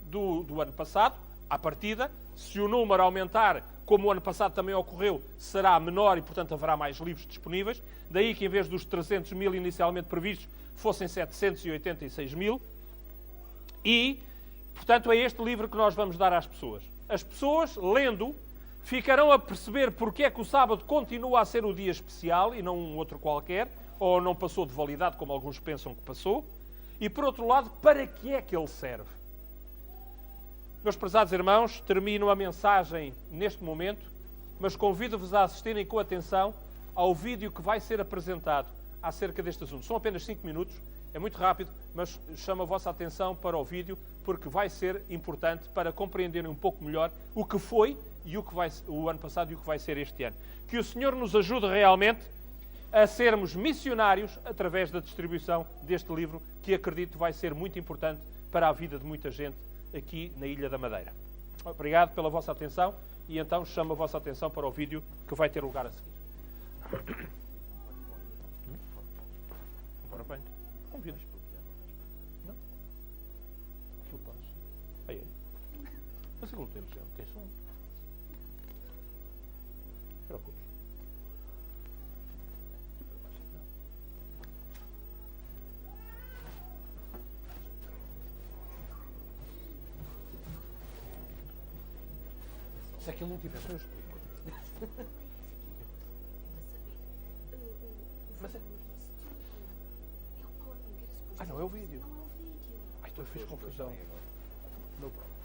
do ano passado, à partida. Se o número aumentar, como o ano passado também ocorreu, será menor e, portanto, haverá mais livros disponíveis. Daí que, em vez dos 300 mil inicialmente previstos, fossem 786 mil. E, portanto, é este livro que nós vamos dar às pessoas. As pessoas, lendo, ficarão a perceber porque é que o sábado continua a ser o dia especial e não um outro qualquer, ou não passou de validade, como alguns pensam que passou. E, por outro lado, para que é que ele serve? Meus prezados irmãos, termino a mensagem neste momento, mas convido-vos a assistirem com atenção ao vídeo que vai ser apresentado acerca deste assunto. São apenas 5 minutos, é muito rápido, mas chamo a vossa atenção para o vídeo, porque vai ser importante para compreenderem um pouco melhor o que foi e o que vai o ano passado e o que vai ser este ano. Que o Senhor nos ajude realmente a sermos missionários através da distribuição deste livro, que acredito vai ser muito importante para a vida de muita gente aqui na Ilha da Madeira. Obrigado pela vossa atenção e então chamo a vossa atenção para o vídeo que vai ter lugar a seguir. Ora bem, não viras? Não? Aquilo passa. Aí, aí. Mas aquilo não tem som. Preocupes. Se aquilo não tivesse, eu explico. Mas é... Ah, não, é o vídeo. Ai, então eu fiz confusão. No problem.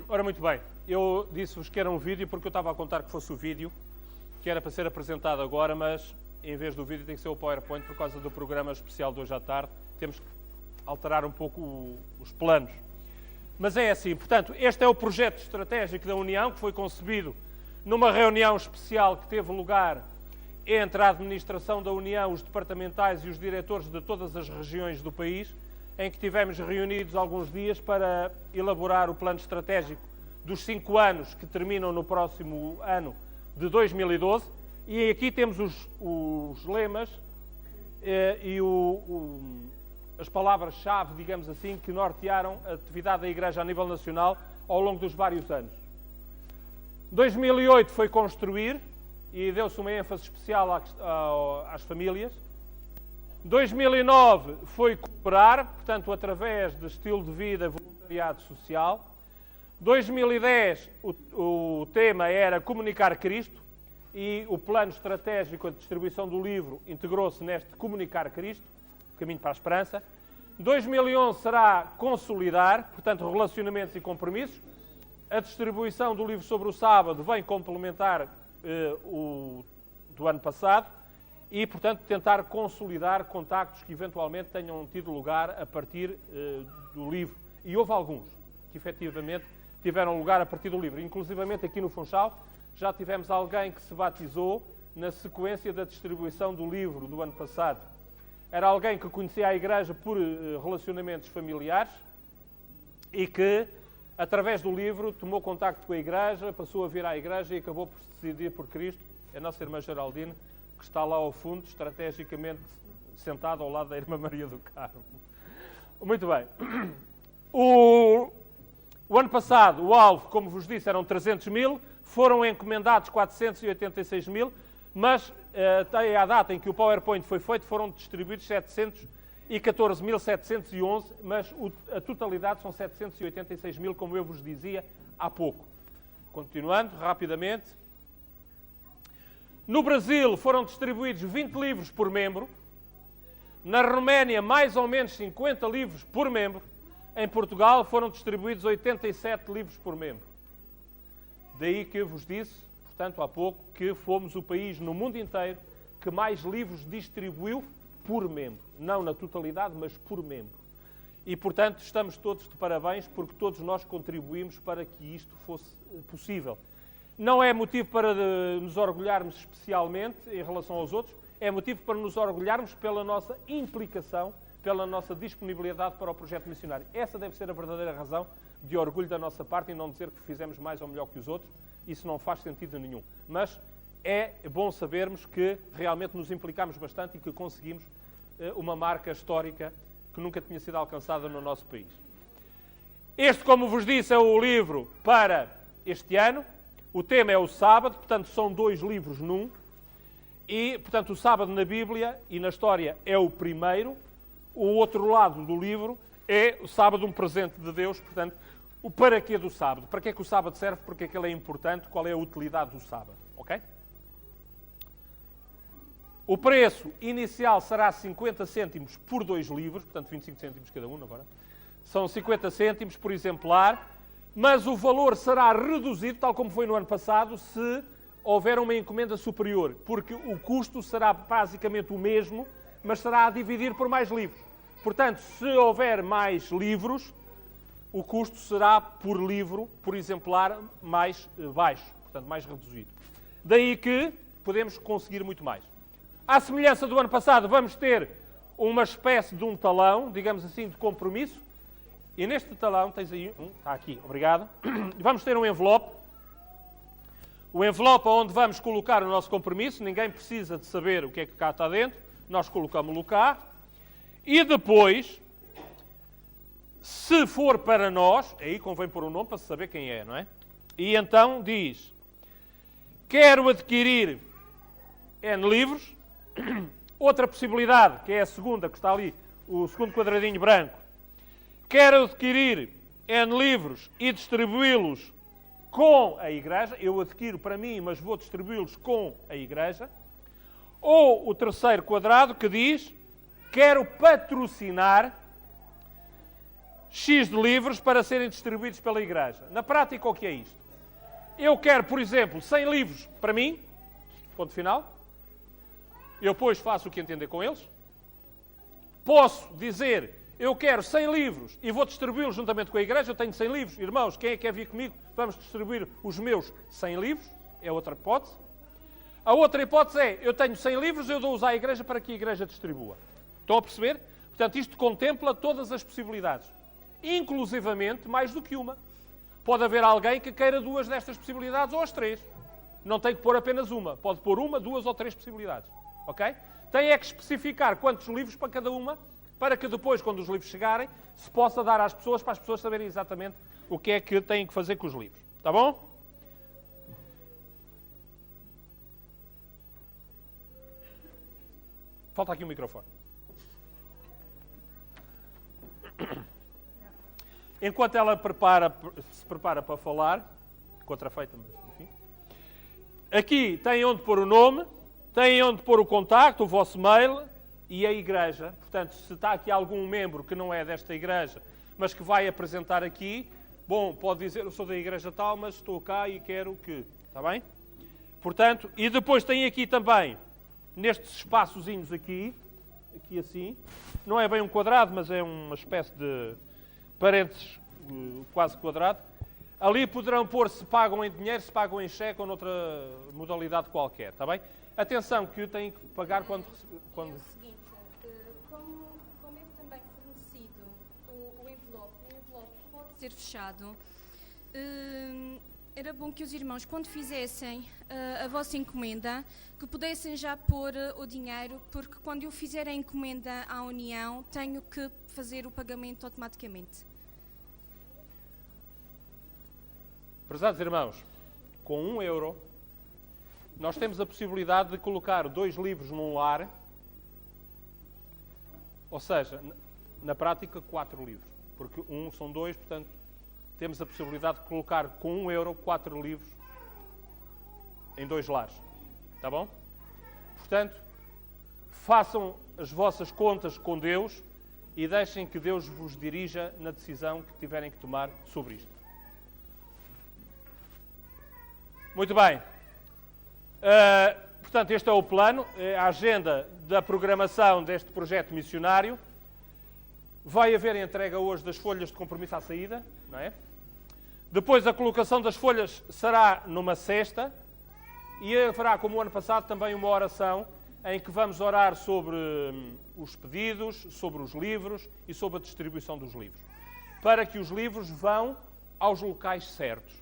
Ora, muito bem. Eu disse-vos que era um vídeo porque eu estava a contar que fosse o vídeo que era para ser apresentado agora, mas em vez do vídeo tem que ser o PowerPoint por causa do programa especial de hoje à tarde. Temos que alterar um pouco os planos. Mas é assim, portanto, este é o projeto estratégico da União, que foi concebido numa reunião especial que teve lugar entre a administração da União, os departamentais e os diretores de todas as regiões do país, em que tivemos reunidos alguns dias para elaborar o plano estratégico dos 5 anos que terminam no próximo ano de 2012. E aqui temos os lemas e as palavras-chave, digamos assim, que nortearam a atividade da Igreja a nível nacional ao longo dos vários anos. 2008 foi construir e deu-se uma ênfase especial às famílias. 2009 foi cooperar, portanto, através de estilo de vida, voluntariado social. 2010 o tema era comunicar Cristo e o plano estratégico, a distribuição do livro, integrou-se neste comunicar Cristo, caminho para a esperança. 2011 será consolidar, portanto, relacionamentos e compromissos. A distribuição do livro sobre o sábado vem complementar o do ano passado e, portanto, tentar consolidar contactos que eventualmente tenham tido lugar a partir do livro. E houve alguns que efetivamente tiveram lugar a partir do livro. Inclusivamente aqui no Funchal já tivemos alguém que se batizou na sequência da distribuição do livro do ano passado. Era alguém que conhecia a Igreja por relacionamentos familiares e que, através do livro, tomou contacto com a Igreja, passou a vir à Igreja e acabou por se decidir por Cristo. É a nossa irmã Geraldine, que está lá ao fundo, estrategicamente sentada ao lado da irmã Maria do Carmo. Muito bem. O ano passado, o alvo, como vos disse, eram 300 mil, foram encomendados 486 mil, mas até à data em que o PowerPoint foi feito, foram distribuídos 714.711, mas a totalidade são 786 mil, como eu vos dizia há pouco. Continuando rapidamente. No Brasil foram distribuídos 20 livros por membro. Na Roménia, mais ou menos 50 livros por membro. Em Portugal foram distribuídos 87 livros por membro. Daí que eu vos disse, portanto, há pouco, que fomos o país no mundo inteiro que mais livros distribuiu por membro. Não na totalidade, mas por membro. E, portanto, estamos todos de parabéns porque todos nós contribuímos para que isto fosse possível. Não é motivo para nos orgulharmos especialmente em relação aos outros, é motivo para nos orgulharmos pela nossa implicação, pela nossa disponibilidade para o projeto missionário. Essa deve ser a verdadeira razão de orgulho da nossa parte e não dizer que fizemos mais ou melhor que os outros. Isso não faz sentido nenhum. Mas é bom sabermos que realmente nos implicamos bastante e que conseguimos uma marca histórica que nunca tinha sido alcançada no nosso país. Este, como vos disse, é o livro para este ano. O tema é o sábado, portanto são 2 livros num. E, portanto, o sábado na Bíblia e na história é o primeiro. O outro lado do livro é o sábado, um presente de Deus, portanto, o para quê do sábado. Para que é que o sábado serve, porque é que ele é importante, qual é a utilidade do sábado, ok? O preço inicial será 50 cêntimos por 2 livros, portanto 25 cêntimos cada um agora. São 50 cêntimos por exemplar, mas o valor será reduzido, tal como foi no ano passado, se houver uma encomenda superior, porque o custo será basicamente o mesmo, mas será a dividir por mais livros. Portanto, se houver mais livros, o custo será por livro, por exemplar, mais baixo, portanto mais reduzido. Daí que podemos conseguir muito mais. À semelhança do ano passado, vamos ter uma espécie de um talão, digamos assim, de compromisso. E neste talão, tens aí, está aqui, obrigado. Vamos ter um envelope. O envelope onde vamos colocar o nosso compromisso. Ninguém precisa de saber o que é que cá está dentro. Nós colocamos-lo cá. E depois, se for para nós, aí convém pôr um nome para saber quem é, não é? E então diz, quero adquirir N livros. Outra possibilidade, que é a segunda, que está ali, o segundo quadradinho branco. Quero adquirir N livros e distribuí-los com a Igreja. Eu adquiro para mim, mas vou distribuí-los com a Igreja. Ou o terceiro quadrado, que diz, quero patrocinar X de livros para serem distribuídos pela igreja. Na prática, o que é isto? Eu quero, por exemplo, 100 livros para mim, ponto final. Eu depois faço o que entender com eles. Posso dizer, eu quero 100 livros e vou distribuí-los juntamente com a igreja. Eu tenho 100 livros. Irmãos, quem é que quer vir comigo? Vamos distribuir os meus 100 livros. É outra hipótese. A outra hipótese é, eu tenho 100 livros, eu dou-os à igreja para que a igreja distribua. Estão a perceber? Portanto, isto contempla todas as possibilidades. Inclusivamente, mais do que uma. Pode haver alguém que queira 2 destas possibilidades ou as 3. Não tem que pôr apenas uma. Pode pôr 1, 2 ou 3 possibilidades. Ok? Tem é que especificar quantos livros para cada uma, para que depois, quando os livros chegarem, se possa dar às pessoas, para as pessoas saberem exatamente o que é que têm que fazer com os livros. Está bom? Falta aqui um microfone. Enquanto ela se prepara para falar, contrafeita, mas enfim. Aqui tem onde pôr o nome, tem onde pôr o contacto, o vosso mail e a igreja. Portanto, se está aqui algum membro que não é desta igreja, mas que vai apresentar aqui, bom, pode dizer, eu sou da igreja tal, mas estou cá e quero que... Está bem? Portanto, e depois tem aqui também, nestes espaçozinhos aqui assim, não é bem um quadrado, mas é uma espécie de parênteses quase quadrado. Ali poderão pôr se pagam em dinheiro, se pagam em cheque ou noutra modalidade qualquer, está bem? Atenção que têm que pagar quando... É o seguinte, como é também fornecido o envelope pode ser fechado, era bom que os irmãos, quando fizessem a vossa encomenda, que pudessem já pôr o dinheiro, porque quando eu fizer a encomenda à União, tenho que fazer o pagamento automaticamente. Prezados irmãos, com 1 euro, nós temos a possibilidade de colocar 2 livros num lar, ou seja, na prática 4 livros, porque 1 são 2, portanto, temos a possibilidade de colocar com 1 euro 4 livros em 2 lares. Está bom? Portanto, façam as vossas contas com Deus e deixem que Deus vos dirija na decisão que tiverem que tomar sobre isto. Muito bem. Portanto, este é o plano, a agenda da programação deste projeto missionário. Vai haver entrega hoje das folhas de compromisso à saída, não é? Depois a colocação das folhas será numa sexta e haverá, como o ano passado, também uma oração em que vamos orar sobre os pedidos, sobre os livros e sobre a distribuição dos livros. Para que os livros vão aos locais certos.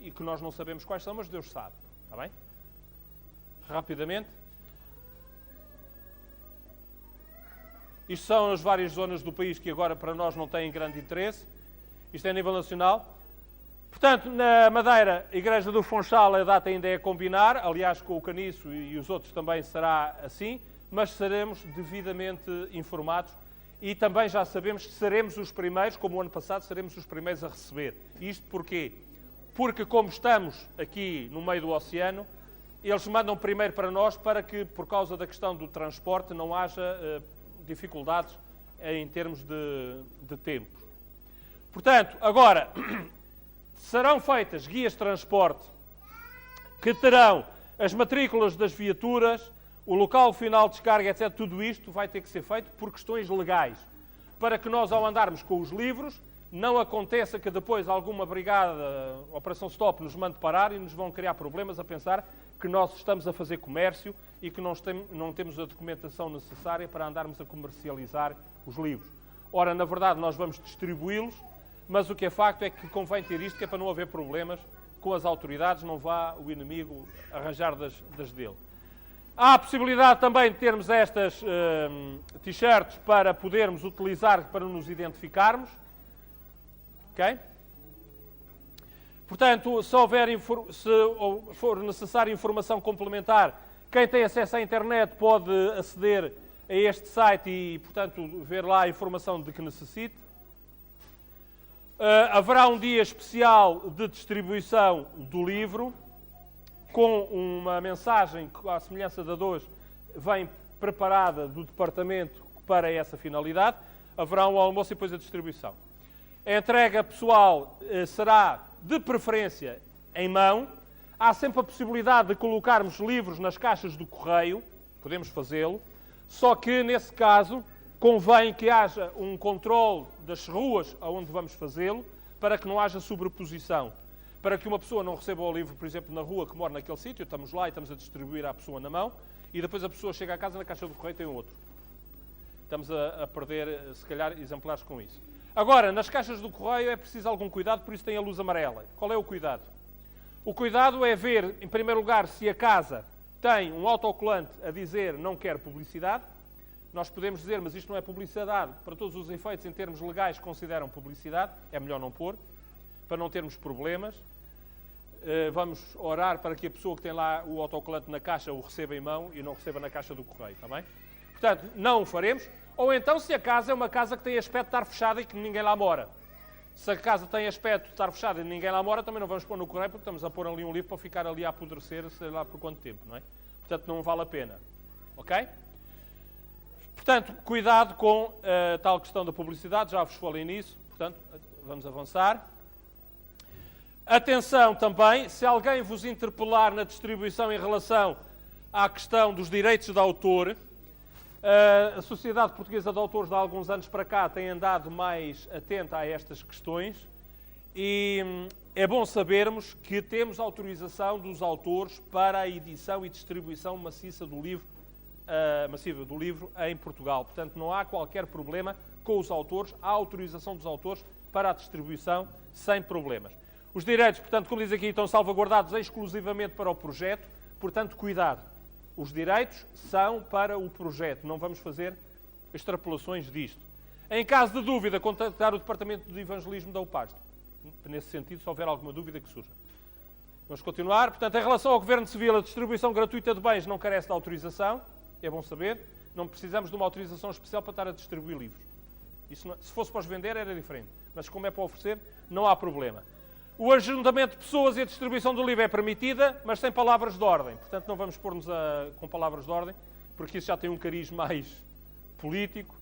E que nós não sabemos quais são, mas Deus sabe. Está bem? Rapidamente. Isto são as várias zonas do país que agora para nós não têm grande interesse. Isto é a nível nacional. Portanto, na Madeira, a Igreja do Funchal, a data ainda é a combinar. Aliás, com o Caniço e os outros também será assim. Mas seremos devidamente informados. E também já sabemos que seremos os primeiros, como o ano passado, seremos os primeiros a receber. Isto porquê? Porque, como estamos aqui no meio do oceano, eles mandam primeiro para nós para que, por causa da questão do transporte, não haja dificuldades em termos de tempo. Portanto, agora, serão feitas guias de transporte que terão as matrículas das viaturas, o local final de descarga, etc. Tudo isto vai ter que ser feito por questões legais, para que nós, ao andarmos com os livros, não aconteça que depois alguma brigada, Operação Stop, nos mande parar e nos vão criar problemas a pensar que nós estamos a fazer comércio e que não temos a documentação necessária para andarmos a comercializar os livros. Ora, na verdade, nós vamos distribuí-los, mas o que é facto é que convém ter isto, que é para não haver problemas com as autoridades, não vá o inimigo arranjar das dele. Há a possibilidade também de termos estas t-shirts para podermos utilizar, para nos identificarmos. Ok? Portanto, se for necessária informação complementar, quem tem acesso à internet pode aceder a este site e, portanto, ver lá a informação de que necessite. Haverá um dia especial de distribuição do livro, com uma mensagem que, à semelhança da de hoje, vem preparada do departamento para essa finalidade. Haverá um almoço e depois a distribuição. A entrega pessoal será, de preferência, em mão. Há sempre a possibilidade de colocarmos livros nas caixas do correio. Podemos fazê-lo. Só que, nesse caso, convém que haja um controle das ruas aonde vamos fazê-lo, para que não haja sobreposição. Para que uma pessoa não receba o livro, por exemplo, na rua que mora naquele sítio, estamos lá e estamos a distribuir à pessoa na mão, e depois a pessoa chega à casa, na caixa do correio tem outro. Estamos a perder, se calhar, exemplares com isso. Agora, nas caixas do correio é preciso algum cuidado, por isso tem a luz amarela. Qual é o cuidado? O cuidado é ver, em primeiro lugar, se a casa tem um autocolante a dizer não quer publicidade. Nós podemos dizer, mas isto não é publicidade. Para todos os efeitos, em termos legais, consideram publicidade. É melhor não pôr, para não termos problemas. Vamos orar para que a pessoa que tem lá o autocolante na caixa o receba em mão e não receba na caixa do correio, está bem? Portanto, não o faremos. Ou então, se a casa é uma casa que tem aspecto de estar fechada e que ninguém lá mora. Se a casa tem aspecto de estar fechada e ninguém lá mora, também não vamos pôr no correio, porque estamos a pôr ali um livro para ficar ali a apodrecer, sei lá por quanto tempo, não é? Portanto, não vale a pena. Ok? Portanto, cuidado com a tal questão da publicidade, já vos falei nisso. Portanto, vamos avançar. Atenção também, se alguém vos interpelar na distribuição em relação à questão dos direitos de autor, a Sociedade Portuguesa de Autores, de há alguns anos para cá, tem andado mais atenta a estas questões e é bom sabermos que temos autorização dos autores para a edição e distribuição maciça do livro, massiva do livro em Portugal. Portanto, não há qualquer problema com os autores, há autorização dos autores para a distribuição sem problemas. Os direitos, portanto, como diz aqui, estão salvaguardados exclusivamente para o projeto, portanto, cuidado. Os direitos são para o projeto, não vamos fazer extrapolações disto. Em caso de dúvida, contactar o Departamento de Evangelismo da UPAST. Nesse sentido, se houver alguma dúvida, que surja. Vamos continuar. Portanto, em relação ao Governo Civil, a distribuição gratuita de bens não carece de autorização. É bom saber. Não precisamos de uma autorização especial para estar a distribuir livros. Isso não, se fosse para os vender, era diferente. Mas como é para oferecer, não há problema. O ajuntamento de pessoas e a distribuição do livro é permitida, mas sem palavras de ordem. Portanto, não vamos pôr-nos com palavras de ordem, porque isso já tem um cariz mais político.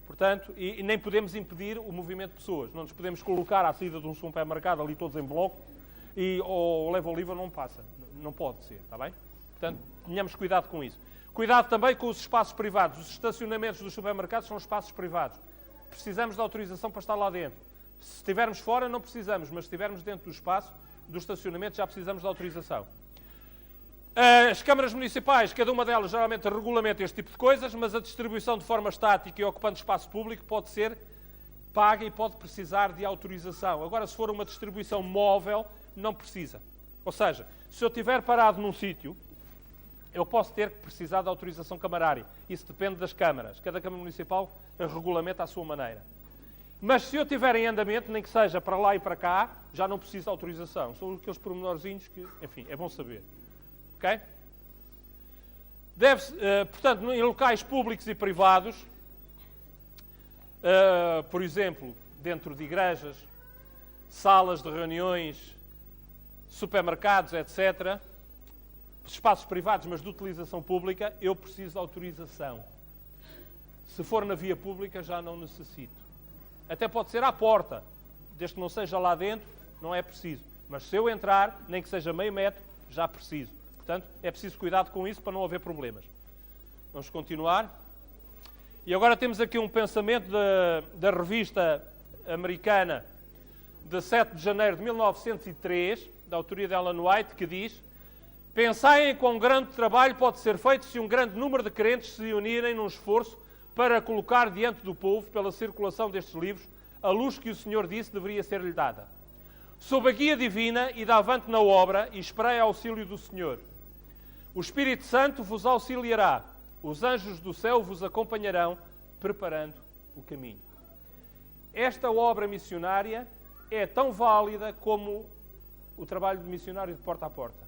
Portanto, e nem podemos impedir o movimento de pessoas. Não nos podemos colocar à saída de um supermercado ali todos em bloco e ou leva o livro ou não passa. Não pode ser, está bem? Portanto, tenhamos cuidado com isso. Cuidado também com os espaços privados. Os estacionamentos dos supermercados são espaços privados. Precisamos de autorização para estar lá dentro. Se estivermos fora, não precisamos, mas se estivermos dentro do espaço do estacionamento, já precisamos de autorização. As câmaras municipais, cada uma delas geralmente regulamenta este tipo de coisas, mas a distribuição de forma estática e ocupando espaço público pode ser paga e pode precisar de autorização. Agora, se for uma distribuição móvel, não precisa. Ou seja, se eu estiver parado num sítio, eu posso ter que precisar de autorização camarária. Isso depende das câmaras. Cada Câmara Municipal regulamenta à sua maneira. Mas se eu estiver em andamento, nem que seja para lá e para cá, já não preciso de autorização. São aqueles pormenorzinhos que, enfim, é bom saber. Ok? Deve-se, portanto, em locais públicos e privados, por exemplo, dentro de igrejas, salas de reuniões, supermercados, etc., espaços privados, mas de utilização pública, eu preciso de autorização. Se for na via pública, já não necessito. Até pode ser à porta, desde que não seja lá dentro, não é preciso. Mas se eu entrar, nem que seja meio metro, já preciso. Portanto, é preciso cuidado com isso para não haver problemas. Vamos continuar. E agora temos aqui um pensamento da revista americana de 7 de janeiro de 1903, da autoria de Ellen White, que diz: pensai em quão grande trabalho pode ser feito se um grande número de crentes se unirem num esforço para colocar diante do povo, pela circulação destes livros, a luz que o Senhor disse deveria ser-lhe dada. Sob a guia divina, ide avante na obra e esperai auxílio do Senhor. O Espírito Santo vos auxiliará, os anjos do céu vos acompanharão, preparando o caminho. Esta obra missionária é tão válida como o trabalho de missionário de porta a porta.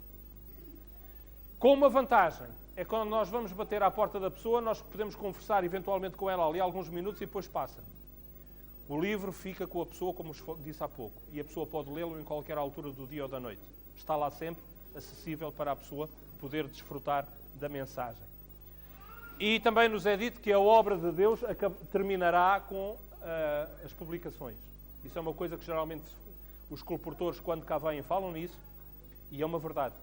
Com uma vantagem, é quando nós vamos bater à porta da pessoa, nós podemos conversar eventualmente com ela ali alguns minutos e depois passa. O livro fica com a pessoa, como disse há pouco, e a pessoa pode lê-lo em qualquer altura do dia ou da noite. Está lá sempre, acessível para a pessoa poder desfrutar da mensagem. E também nos é dito que a obra de Deus terminará com as publicações. Isso é uma coisa que geralmente os colportores, quando cá vêm, falam nisso, e é uma verdade.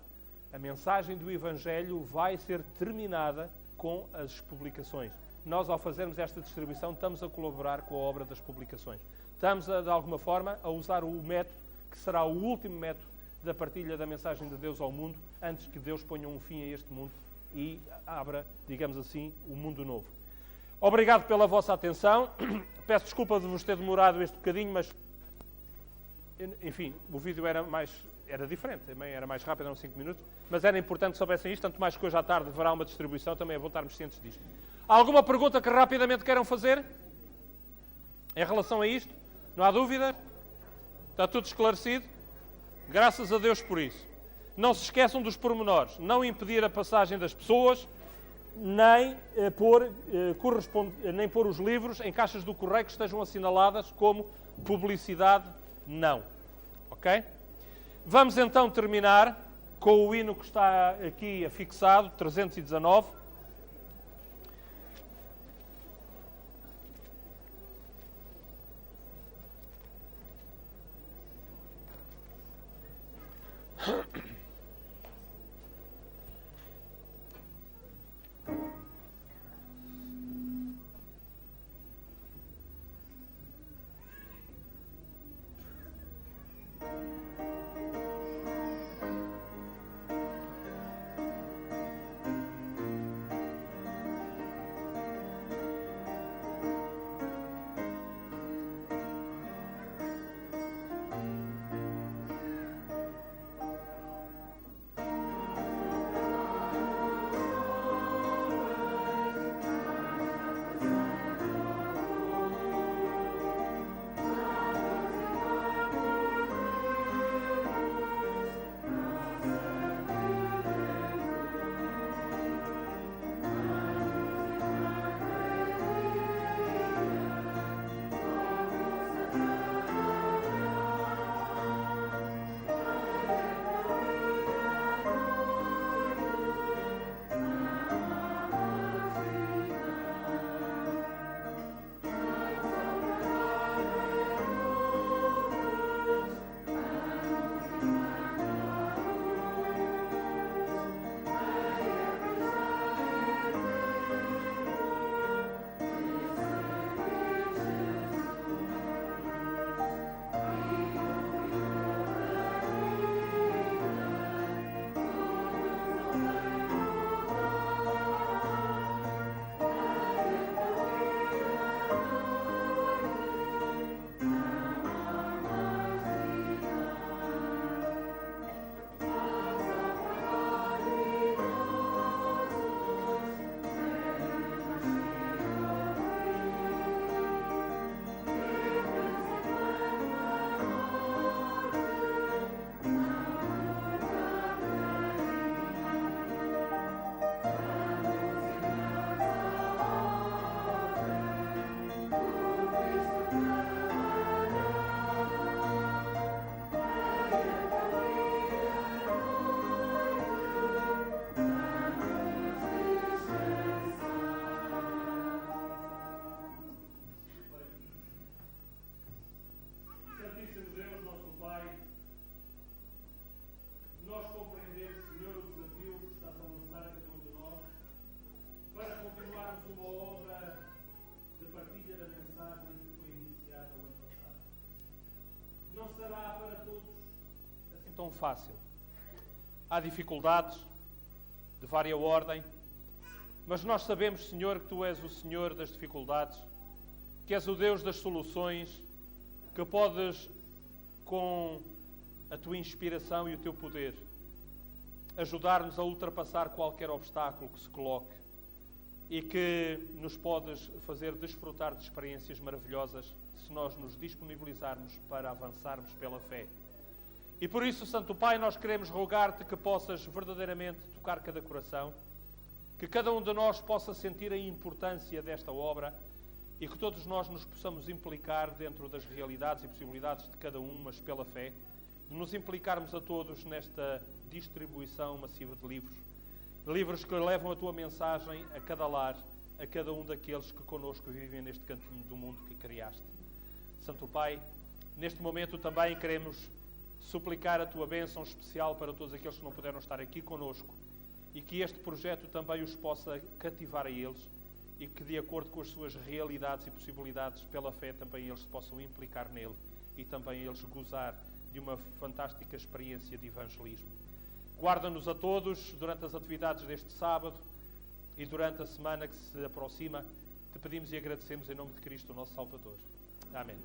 A mensagem do Evangelho vai ser terminada com as publicações. Nós, ao fazermos esta distribuição, estamos a colaborar com a obra das publicações. Estamos, de alguma forma, a usar o método que será o último método da partilha da mensagem de Deus ao mundo, antes que Deus ponha um fim a este mundo e abra, digamos assim, o mundo novo. Obrigado pela vossa atenção. Peço desculpa de vos ter demorado este bocadinho, mas, enfim, o vídeo era diferente, também era mais rápido, eram 5 minutos, mas era importante que soubessem isto, tanto mais que hoje à tarde haverá uma distribuição, também é bom estarmos cientes disto. Há alguma pergunta que rapidamente queiram fazer em relação a isto? Não há dúvida? Está tudo esclarecido? Graças a Deus por isso. Não se esqueçam dos pormenores, não impedir a passagem das pessoas, nem pôr os livros em caixas do correio que estejam assinaladas como publicidade não. Ok? Vamos então terminar com o hino que está aqui afixado, 319. Tão fácil. Há dificuldades de vária ordem, mas nós sabemos, Senhor, que Tu és o Senhor das dificuldades, que és o Deus das soluções, que podes, com a Tua inspiração e o Teu poder, ajudar-nos a ultrapassar qualquer obstáculo que se coloque e que nos podes fazer desfrutar de experiências maravilhosas se nós nos disponibilizarmos para avançarmos pela fé. E por isso, Santo Pai, nós queremos rogar-te que possas verdadeiramente tocar cada coração, que cada um de nós possa sentir a importância desta obra e que todos nós nos possamos implicar dentro das realidades e possibilidades de cada um, mas pela fé, de nos implicarmos a todos nesta distribuição massiva de livros. Livros que levam a tua mensagem a cada lar, a cada um daqueles que connosco vivem neste cantinho do mundo que criaste. Santo Pai, Neste momento também queremos suplicar a tua bênção especial para todos aqueles que não puderam estar aqui conosco e que este projeto também os possa cativar a eles e que, de acordo com as suas realidades e possibilidades, pela fé também eles se possam implicar nele e também eles gozar de uma fantástica experiência de evangelismo. Guarda-nos a todos durante as atividades deste sábado e durante a semana que se aproxima. Te pedimos e agradecemos em nome de Cristo, o nosso Salvador. Amém.